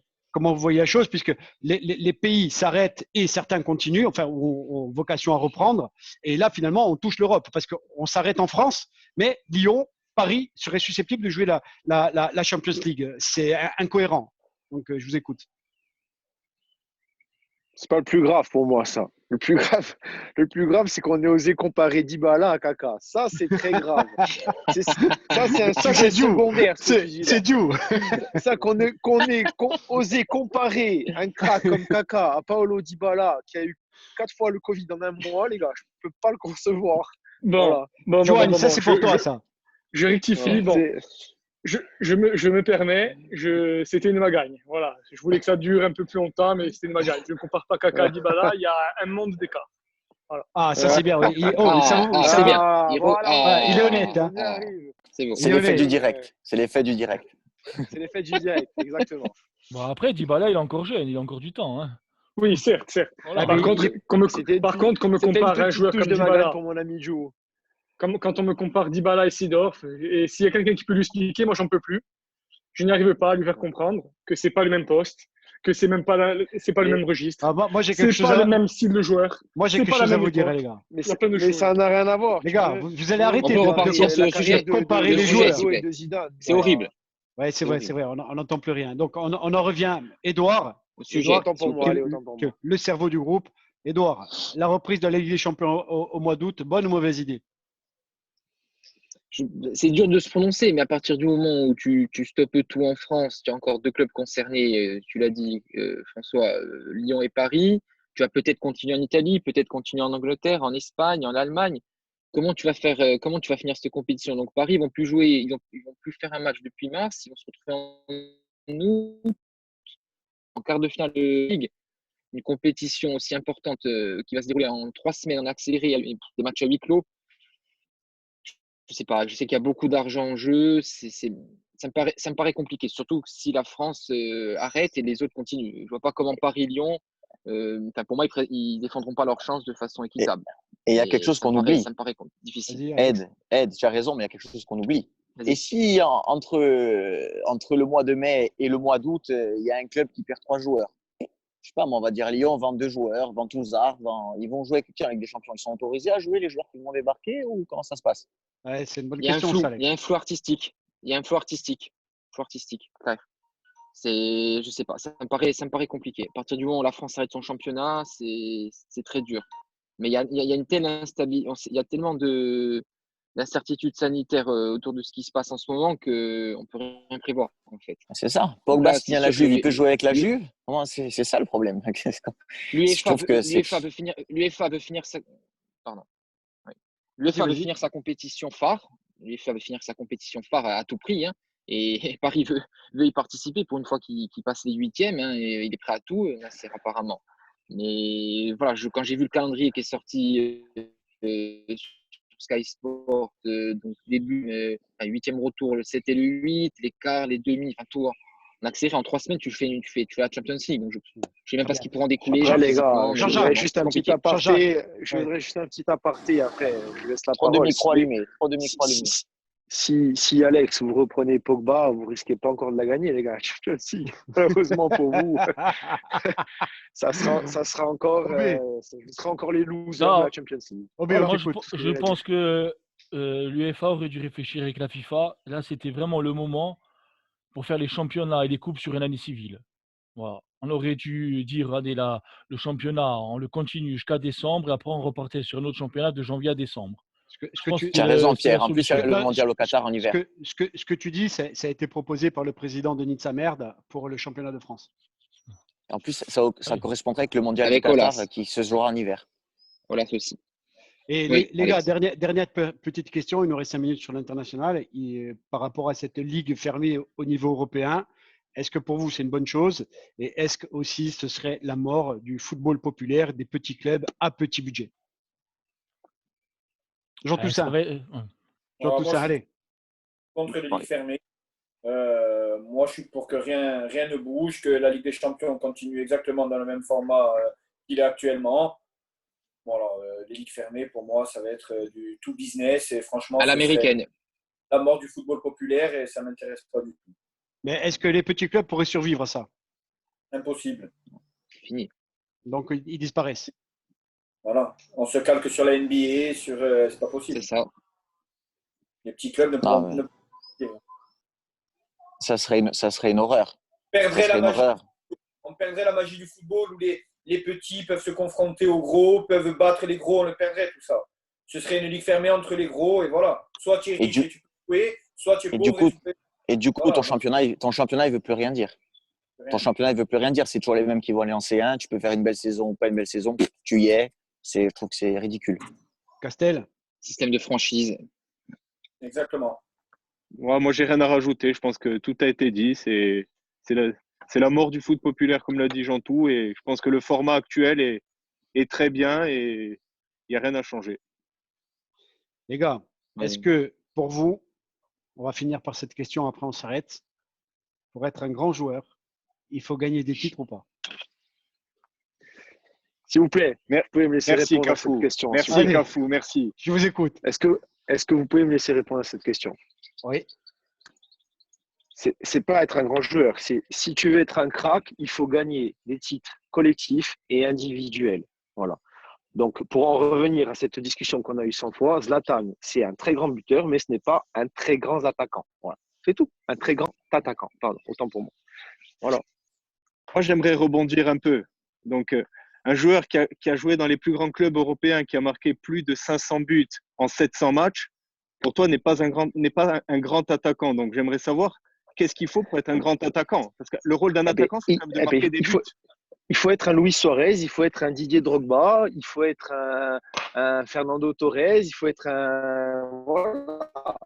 Puisque les pays s'arrêtent et certains continuent, ont vocation à reprendre. Et là, finalement, on touche l'Europe parce qu'on s'arrête en France, mais Lyon, Paris serait susceptible de jouer la Champions League. C'est incohérent. Donc, je vous écoute.
C'est pas le plus grave pour moi, ça. Le plus grave, c'est qu'on ait osé comparer Dybala à Kaka. Ça, c'est très grave. Ça, c'est secondaire.
C'est dû.
Ça, qu'on osé comparer un crack comme Kaka à Paolo Dybala, qui a eu 4 fois le Covid en un mois, les gars, je peux pas le concevoir.
Bon,
Voilà.
Johan, ça c'est pour toi, ça.
Je rectifie. Bon, je me permets, c'était une magagne. Voilà. Je voulais que ça dure un peu plus longtemps, mais c'était une magagne. Je ne compare pas Kaka à Dybala, il y a un monde d'écart. Voilà.
Ah, ça c'est bien. Oui.
c'est bien.
Il est honnête. Hein.
C'est bon.
C'est l'effet du direct. C'est l'effet du direct.
C'est l'effet du direct, exactement.
Bon, après, Dybala, il est encore jeune, il a encore du temps. Hein.
Oui, certes.
Voilà.
Par contre, qu'on me compare à un joueur comme Dybala,
pour mon ami Joe.
quand on me compare Dybala et Seedorf, et s'il y a quelqu'un qui peut lui expliquer, moi, j'en peux plus. Je n'arrive pas à lui faire comprendre que c'est pas le même poste, que c'est même pas le même registre.
Ah, moi, j'ai quelque
C'est
chose
pas le même style de joueur.
Moi, j'ai
C'est
quelque
pas la
chose à
même
vous dire,
époque.
les gars.
Mais
Il y a plein de choses.
ça n'a rien à voir.
Les gars, vous allez arrêter
peut repartir sur le sujet.
comparer les joueurs.
De Zidane.
C'est horrible.
Ouais, c'est vrai. On n'entend plus rien. Donc, on en revient. Édouard,
Au sujet.
Autant pour moi, allez, autant pour moi.
le cerveau du groupe. Édouard, la reprise de la Ligue des Champions au mois d'août, bonne ou mauvaise idée?
C'est dur de se prononcer, mais à partir du moment où tu stoppes tout en France, tu as encore 2 clubs concernés, tu l'as dit, François, Lyon et Paris. Tu vas peut-être continuer en Italie, peut-être continuer en Angleterre, en Espagne, en Allemagne. Comment tu vas finir cette compétition? Donc Paris, ils vont plus jouer, ils vont plus faire un match depuis mars, ils vont se retrouver en août, en quart de finale de Ligue. Une compétition aussi importante qui va se dérouler en 3 semaines en accéléré, des matchs à huis clos. Je sais pas, je sais qu'il y a beaucoup d'argent en jeu. Ça me paraît compliqué, surtout si la France arrête et les autres continuent. Je vois pas comment Paris-Lyon, pour moi, ils défendront pas leur chance de façon équitable.
Et il y a quelque chose qu'on oublie.
Ça me paraît difficile.
Ed, tu as raison, mais il y a quelque chose qu'on oublie. Et si entre le mois de mai et le mois d'août, il y a un club qui perd 3 joueurs? Je sais pas, moi, on va dire Lyon vend 2 joueurs, vend Touzard, ils vont jouer avec des champions. Ils sont autorisés à jouer les joueurs qui vont débarquer ou comment ça se passe?
Ouais, c'est une bonne
Il y a
question, ça,
il y a un flou artistique. Bref. Je sais pas, ça me paraît compliqué. À partir du moment où la France arrête son championnat, c'est très dur. Mais il y a une telle instabilité, il y a tellement d'incertitudes sanitaires autour de ce qui se passe en ce moment qu'on peut rien prévoir, en fait.
C'est ça. Pogba
Là,
signe à la Juve, il peut jouer avec la Juve. C'est ça le problème.
L'UEFA veut finir sa... Pardon. L'UEFA veut finir sa compétition phare. L'UEFA veut finir sa compétition phare à tout prix. Hein, et Paris veut y participer pour une fois qu'il passe les 8e. Hein, et il est prêt à tout, Nasser, apparemment. Mais voilà, quand j'ai vu le calendrier qui est sorti sur Sky Sport, donc début, 8e retour, le 7 et le 8, les quarts, les demi, enfin tout. En accéléré, en 3 semaines, tu fais la Champions League. Donc je ne sais même pas ce qui pourra en découler.
Après, les gars, je voudrais
Jean-Jacques,
juste un petit aparté. Après, je laisse la
Trop de
parole.
micros allumés.
Si Alex, vous reprenez Pogba, vous risquez pas encore de la gagner, les gars. Si, heureusement pour vous, ça sera encore les losers de la Champions League.
Moi, je pense que l'UEFA aurait dû réfléchir avec la FIFA. Là, c'était vraiment le moment pour faire les championnats et les coupes sur une année civile. Voilà. On aurait dû dire, regardez là, le championnat, on le continue jusqu'à décembre et après on repartait sur un autre championnat de janvier à décembre.
Tu as raison, Pierre. En plus, il y a le mondial au Qatar en hiver.
Ce que tu dis, ça a été proposé par le président Denis de Samerde pour le championnat de France.
En plus, ça correspondrait avec le mondial
Avec
du Qatar
Olas.
qui se jouera en hiver.
Voilà, aussi.
Et
Oui,
les gars,
Alex.
dernière petite question, il nous reste 5 minutes sur l'international. Par rapport à cette ligue fermée au niveau européen, est-ce que pour vous c'est une bonne chose? Et est-ce que aussi ce serait la mort du football populaire, des petits clubs à petit budget? Jean Toussaint, allez.
Contre les ligues fermées. Moi, je suis pour que rien ne bouge, que la Ligue des Champions continue exactement dans le même format qu'il est actuellement. Voilà, les ligues fermées, pour moi, ça va être du tout business et franchement,
À l'américaine.
la mort du football populaire et ça ne m'intéresse pas du tout.
Mais est-ce que les petits clubs pourraient survivre à ça?
Impossible.
Fini.
Donc ils disparaissent.
Voilà, on se calque sur la NBA, c'est pas possible.
C'est ça.
Les petits clubs ne pourront pas.
Ça serait une horreur.
On perdrait la magie du football où les les petits peuvent se confronter aux gros, peuvent battre les gros, on le perdrait, tout ça. Ce serait une ligue fermée entre les gros, et voilà. Soit tu es riche et tu peux jouer, soit tu es pauvre et tu peux.
Et du coup,
Voilà.
ton championnat, il veut plus rien dire. Ton championnat, il veut plus rien dire. C'est toujours les mêmes qui vont aller en C1. Tu peux faire une belle saison ou pas une belle saison. Tu y es. Je trouve que c'est ridicule.
Castel?
Système de franchise.
Exactement.
Ouais, moi, j'ai rien à rajouter. Je pense que tout a été dit. C'est la mort du foot populaire, comme l'a dit Jean-Tout. Et je pense que le format actuel est très bien et il n'y a rien à changer.
Les gars, est-ce
Vas-y.
que pour vous, on va finir par cette question, après on s'arrête. Pour être un grand joueur, il faut gagner des titres ou pas?
S'il vous plaît, vous pouvez me laisser
Merci,
répondre à
Cafou.
cette question.
Merci,
Allez.
Cafou. Merci.
Je vous écoute.
Est-ce que vous pouvez me laisser répondre à cette question?
Oui.
C'est pas être un grand joueur. Si tu veux être un crack, il faut gagner des titres collectifs et individuels. Voilà. Donc, pour en revenir à cette discussion qu'on a eue 100 fois, Zlatan, c'est un très grand buteur, mais ce n'est pas un très grand attaquant. Voilà. C'est tout. Un très grand attaquant. Pardon, autant pour moi. Voilà.
Moi, j'aimerais rebondir un peu. Donc, un joueur qui a joué dans les plus grands clubs européens, qui a marqué plus de 500 buts en 700 matchs, pour toi, n'est pas un grand attaquant. Donc, j'aimerais savoir qu'est-ce qu'il faut pour être un grand attaquant. Parce que le rôle d'un attaquant, c'est quand même de marquer des buts.
Il faut être un Luis Suarez, il faut être un Didier Drogba, il faut être un Fernando Torres, il faut être un. Voilà.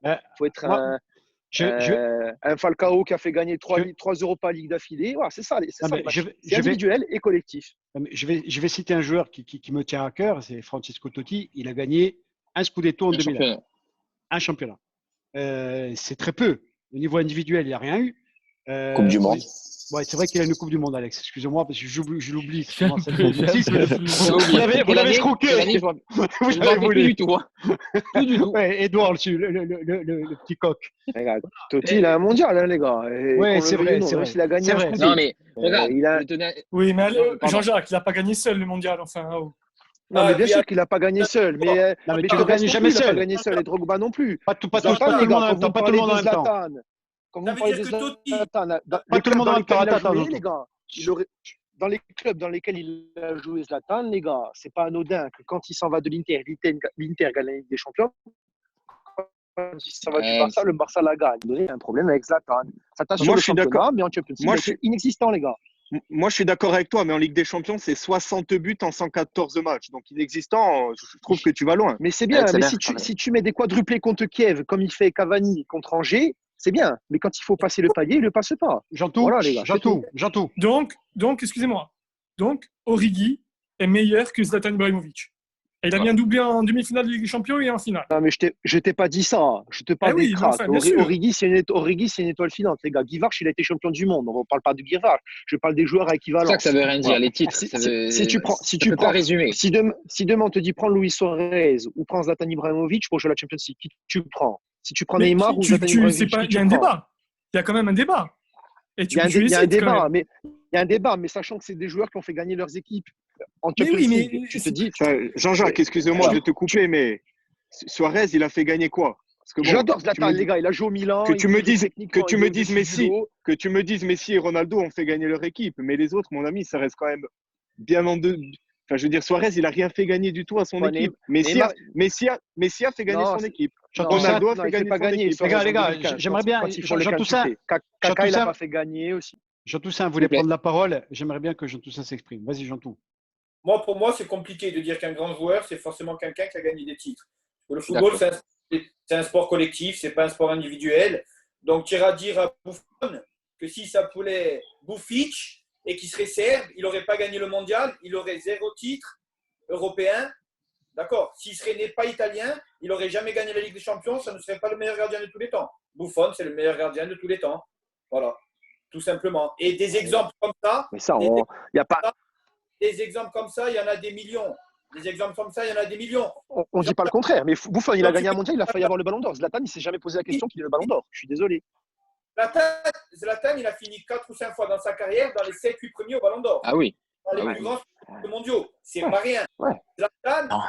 Il faut être un Falcao qui a fait gagner 3 Europa League d'affilée. Voilà, c'est ça. C'est individuel et collectif.
Je vais citer un joueur qui me tient à cœur, c'est Francesco Totti. Il a gagné un Scudetto en 2001. Un championnat. C'est très peu. Au niveau individuel, il n'y a rien eu.
Coupe du Monde.
Ouais, c'est vrai qu'il a une Coupe du Monde, Alex. Excusez-moi, parce que je l'oublie.
C'est un peu-
Vous l'avez scroqué. Vous l'avez
Plus
voulu.
du tout. Hein. Plus du tout.
Ouais, Edouard, le petit coq.
Regarde, Totti, il a un mondial, hein, les gars.
Ouais, c'est vrai.
Il a gagné
C'est
un
vrai.
Scudetto.
Non, mais regarde.
Oui, mais
Pardon.
Jean-Jacques, il n'a pas gagné seul le mondial, enfin. Oh.
Non, mais bien sûr qu'il n'a pas gagné seul. Mais
Non, mais tu
Torres
ne gagnes
non
jamais
plus, il n'a
seul.
pas gagné seul. Et Drogba non plus.
Pas tout le
Zlatan, les
monde
gars,
en même
quand
temps.
vous
Pas tout le monde en
parlez de
même temps.
Zlatan, quand vous
Ça veut
parlez
dire
de
que Totti-
Zlatan,
Pas tout le monde en même temps. Attends,
les gars, dans les clubs dans lesquels il a joué Zlatan, les gars, c'est pas anodin que quand il s'en va de l'Inter gagne la Ligue des Champions. Quand il s'en va du Barça, le Barça la gagne. Il y a un problème avec Zlatan. Ça t'assure
Moi,
le
je suis
championnat,
d'accord.
mais en Champions League,
Moi,
c'est inexistant, les gars.
Moi, je suis d'accord avec toi, mais en Ligue des Champions, c'est 60 buts en 114 matchs. Donc, inexistant, je trouve que tu vas loin.
Mais c'est bien,
Ouais, c'est
mais
bien.
si tu mets des quadruplés contre Kiev, comme il fait Cavani contre Angers, c'est bien. Mais quand il faut passer le palier, il ne le passe pas.
J'entends.
Voilà, les gars, c'est tout.
J'entends.
Donc, excusez-moi. Donc, Origi est meilleur que Zlatan Ibrahimovic. Et il a mis un doublé en demi-finale de Ligue des Champions et en finale.
Non, mais je t'ai pas dit ça. Je te parle
Eh oui,
des
mais
cracks.
enfin, bien sûr.
Origi, c'est une étoile filante, les gars. Guivarch, il a été champion du monde. On ne parle pas de Guivarch. Je parle des joueurs
C'est
équivalents.
ça que ça veut rien dire,
Voilà.
les titres.
Si tu prends,
ça peut pas résumer.
si demain on te dit prends Luis Suarez ou prends Zlatan Ibrahimovic pour jouer à la Champions League, qui tu prends? Si tu prends
Mais
Neymar ou Zlatan
c'est
Ibrahimovic,
pas,
qui
il y a
tu
un
prends?
débat. Il y a quand même un débat. Et
Il y a un débat, mais sachant que c'est des joueurs qui ont fait gagner leurs équipes en Champions League. Tu te dis,
Jean-Jacques, excusez-moi de te couper, mais Suarez, il a fait gagner quoi? Parce que bon,
j'adore Zlatan, les gars. Il a joué au Milan.
que tu me dises
Messi.
que tu me dises Messi et Ronaldo ont fait gagner leur équipe, mais les autres, mon ami, ça reste quand même bien en deux. Enfin, je veux dire, Suarez, il a rien fait gagner du tout à son
Ouais,
équipe.
Messi
Messi a fait gagner son équipe.
J'entends ça.
Ronaldo a
Non,
fait
il fait
gagner
pas
son
gagner.
équipe.
Les gars, j'aimerais bien. Jean Toussaint,
Kaka, il n'a pas fait gagner aussi.
Jean Toussaint voulait
plaît.
prendre la parole. J'aimerais bien que Jean Toussaint s'exprime. Vas-y, Jean Toussaint.
Pour moi, c'est compliqué de dire qu'un grand joueur, c'est forcément quelqu'un qui a gagné des titres. Le
suis
football, c'est un sport collectif, c'est pas un sport individuel. Donc, tu iras dire à Buffon que s'il s'appelait Bufic et qu'il serait serbe, il n'aurait pas gagné le mondial, il aurait 0 titre européen. D'accord. S'il n'est pas italien, il n'aurait jamais gagné la Ligue des Champions, ça ne serait pas le meilleur gardien de tous les temps. Buffon, c'est le meilleur gardien de tous les temps. Voilà. Tout simplement. Et des exemples comme ça.
Mais ça, il n'y a pas.
Des exemples comme ça, il y en a des millions. Des exemples comme ça, il y en a des millions.
On ne dit pas le contraire. Mais Buffon, il a gagné un mondial, il a failli avoir le ballon d'or. Zlatan, il ne s'est jamais posé la question qu'il ait le ballon d'or. Je suis désolé.
Zlatan, il a fini 4 ou 5 fois dans sa carrière dans les 7-8 premiers au ballon d'or.
Ah oui.
Dans les plus grands mondiaux. C'est pas rien.
Ouais.
Zlatan,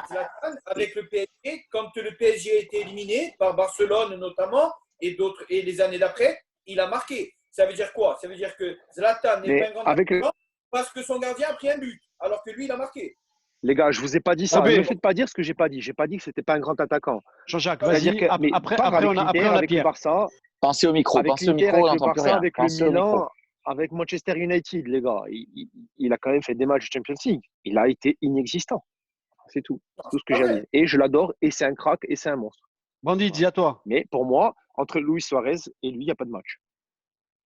avec le PSG, quand le PSG a été éliminé par Barcelone notamment, et les années d'après, il a marqué. Ça veut dire quoi? Ça veut dire que Zlatan n'est pas un grand gardien parce que son gardien a pris un but. alors que lui, il a marqué.
Les gars, je vous ai pas dit ça.
Oh, mais-
Ne me faites pas dire ce que j'ai pas dit. J'ai pas dit que c'était pas un grand attaquant.
Jean-Jacques,
C'est-à-dire
vas-y.
que, mais
Après,
part
après,
avec
on a, après,
l'Inter,
on a
avec le
Pierre.
Barça,
Pensez au micro,
avec
pensez au
l'Inter,
micro, on
avec le
n'entend plus
Barça,
rien.
avec le
Pensez au micro.
Milan, avec Manchester United, les gars. Il a quand même fait des matchs de Champions League. Il a été inexistant. C'est tout. C'est tout ce que
C'est
j'ai à
vrai.
dire. Et je l'adore. Et c'est un crack. Et c'est un monstre.
Brandy, dis à toi.
Mais pour moi, entre Luis Suarez et lui, il n'y a pas de match.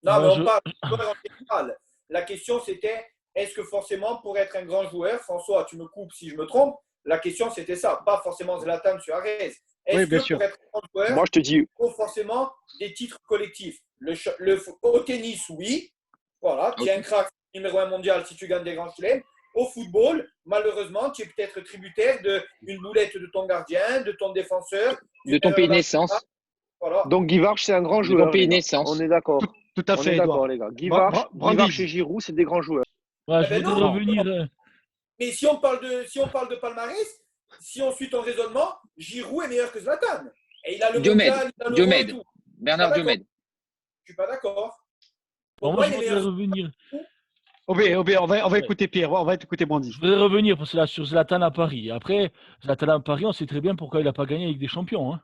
Non,
Ouais,
mais on
je-
parle de joueur en général. La question, c'était est-ce que forcément, pour être un grand joueur, François, tu me coupes si je me trompe, la question, c'était ça, pas forcément Zlatan Suarez. Est-ce
Oui, bien
que
sûr.
pour être un grand joueur,
Moi, je te dis,
il faut forcément des titres collectifs au tennis, oui. Voilà, tu es un crack numéro 1 mondial si tu gagnes des grands chelems. Au football, malheureusement, tu es peut-être tributaire d'une boulette de ton gardien, de ton défenseur,
De ton pays de naissance.
Voilà.
donc Guy Varch, c'est un grand
De ton
joueur.
pays
les
de
gars.
naissance.
On est d'accord.
Tout à
On
fait,
est d'accord,
Edouard.
les gars. Guy
Bra-
Varch,
Brandy.
Guy Varch et Giroud, c'est des grands joueurs.
Ouais,
Eh
je
ben
voudrais
non.
revenir.
Mais si on parle de palmarès, si on suit ton raisonnement, Giroud est meilleur que Zlatan. Et il a le
Diomède.
mondial, il a l'euro et
Diomède.
tout.
Bernard
Je suis pas
Diomède.
Je suis pas d'accord.
Bon,
Pour
moi,
moi,
je
il est
voudrais
meilleur.
revenir.
Obé, on va écouter Pierre, on va écouter Brandy.
Je voudrais revenir parce que là, sur Zlatan à Paris. Après, Zlatan à Paris, on sait très bien pourquoi il n'a pas gagné avec des champions. Hein.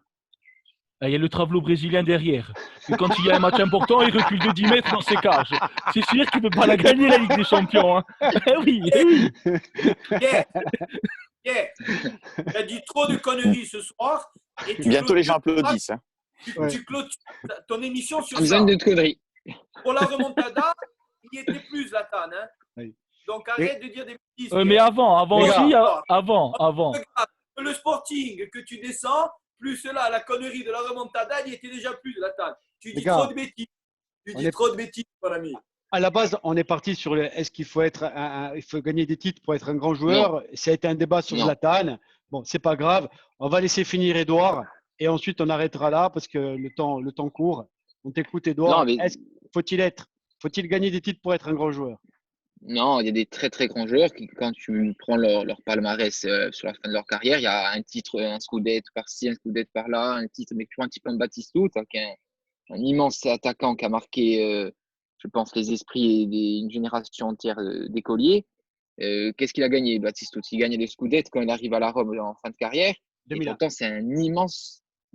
Il y a le travelot brésilien derrière. Et quand il y a un match important, il recule de 10 mètres dans ses cages. C'est sûr qu'il ne peut pas la gagner, la Ligue des Champions. Hein. Eh oui, eh oui.
Pierre, tu as dit trop de conneries ce soir. Et tu
Bientôt, les gens
clôtures-
applaudissent. Hein.
Tu clôtures ton émission sur
En
ça.
zone de conneries.
Pour la remontada, il n'y était plus Zlatan. Hein.
Oui.
Donc arrête de dire des bêtises.
Mais
Pierre.
avant
Les
aussi,
gars.
avant.
Regarde, le Sporting que tu descends, plus cela, la connerie de la remontada, il n'y était déjà plus Zlatan. Tu
Les
dis
gars,
trop de bêtises. Tu
on
dis
est-
trop de bêtises, mon ami.
À la base, on est parti sur le est-ce qu'il faut être il faut gagner des titres pour être un grand joueur. Ça a été un débat sur
Non.
Zlatan. Bon, c'est pas grave. On va laisser finir Edouard et ensuite on arrêtera là parce que le temps court. On t'écoute, Edouard.
Non, mais-
Faut-il gagner des titres pour être un grand joueur?
Non, il y a des très très grands joueurs qui, quand tu prends leur palmarès sur la fin de leur carrière, il y a un titre, un Scudetto par-ci, un Scudetto par-là, un titre, mais tu prends un petit peu Batistuta, qui est un immense attaquant qui a marqué, je pense, les esprits et une génération entière d'écoliers. Qu'est-ce qu'il a gagné, Batistuta? Il gagne les Scudetto quand il arrive à la Rome en fin de carrière. Et
2001.
pourtant, c'est un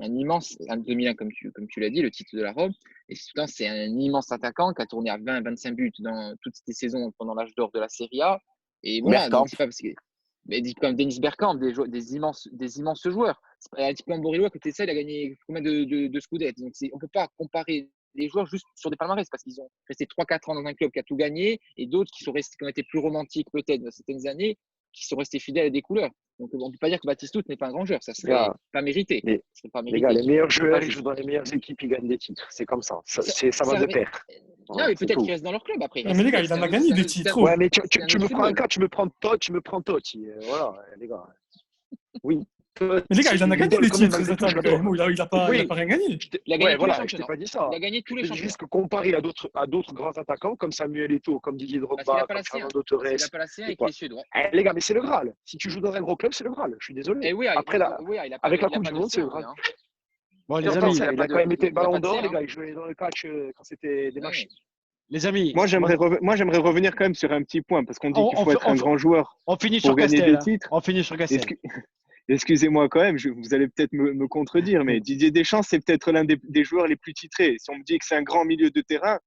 2001, comme tu l'as dit, le titre de la Rome. Et pourtant, c'est un immense attaquant qui a tourné à 20-25 buts dans toutes ces saisons pendant l'âge d'or de la Serie A. Et voilà,
Bergkamp.
donc c'est pas parce que. Mais comme Dennis Bergkamp, des immenses joueurs. C'est pas un petit peu Borilo, à côté de ça, il a gagné combien de Scudetto. Donc on ne peut pas comparer les joueurs juste sur des palmarès parce qu'ils ont resté 3-4 ans dans un club qui a tout gagné et d'autres qui ont été plus romantiques peut-être dans certaines années, qui sont restés fidèles à des couleurs. Donc on ne peut pas dire que Batistuta n'est pas un grand joueur. Ça serait pas mérité.
Les-
Ça serait pas
Les
mérité.
gars, les meilleurs joueurs,
Pas
ils
juste.
jouent dans les meilleures équipes, ils gagnent des titres. C'est comme ça. Ça
Ça-
va de
mais-
pair.
Non,
Ouais,
mais
c'est
peut-être
tout.
qu'ils restent dans leur club après.
Non, mais les gars, il en a gagné des titres.
Ouais, mais tu
c'est un
me
autre
prends un
football.
cas, tu me prends Totti. Voilà, les gars. Oui.
Mais les gars, il en a gagné des titres, Zlatan.
je l'adore.
Il a pas rien gagné.
Il a gagné tous les
voilà, je t'ai
championnats.
pas dit ça.
Il a gagné tous les
Je dis
championnats.
juste que comparé à d'autres grands attaquants comme Samuel Eto'o, comme Didier
Parce qu'il
Drogba,
n'a pas
comme
la C1.
Fernando Torres.
Il n'a pas la C1 avec
quoi.
les Suédois.
Les gars, mais c'est le Graal. Si tu joues dans un gros club, c'est le Graal. Je suis désolé.
Et oui,
Après,
il a pas
avec
de-
la
il a
Coupe
pas
du
de
Monde, c'est le
C1,
Graal.
hein.
Bon, les
Il
amis,
il a
a
pas
quand
de-
même été
il a pas
ballon
de
d'or,
C1.
les gars. Il jouait dans le catch quand c'était des
Ouais.
machines.
les amis,
Moi, j'aimerais revenir quand même sur un petit point parce qu'on dit
On-
qu'il
on
faut
fait-
être un grand joueur
on finit
pour
sur
gagner
Castel.
des
Hein.
titres.
On finit sur Castel.
Excusez-moi quand même, vous allez peut-être me contredire, mais Didier Deschamps, c'est peut-être l'un des joueurs les plus titrés. Si on me dit que c'est un grand milieu de terrain,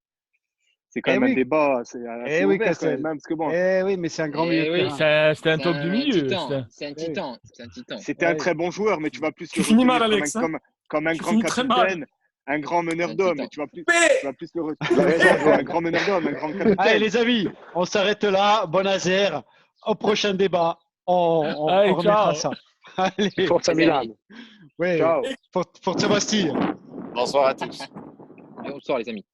c'est quand
Eh
même
oui.
un débat assez
Eh oui,
ouvert quand
Castel.
même, hein, parce que bon,
Eh oui, mais c'est un grand milieu de
oui,
terrain.
C'était un top de milieu.
C'est un
Oui.
titan. C'est un titan.
c'était un
Ouais.
très bon joueur, mais tu vas plus
Tu
le
finis mal,
retenir
Alex, hein.
comme un
Tu
grand
finis très mal.
capitaine, un grand meneur
Un
d'hommes.
titan.
Et tu vas plus
Mais
le retenir comme un grand meneur d'hommes, un grand capitaine.
Allez, les amis, on s'arrête là. Bon Nazaire. Au prochain débat, on
Allez,
remettra
ciao.
ça. Allez,
Forza
Les
Milan.
amis.
ouais,
Ciao.
Forza Bastille.
Bonsoir à tous.
Bonsoir les amis.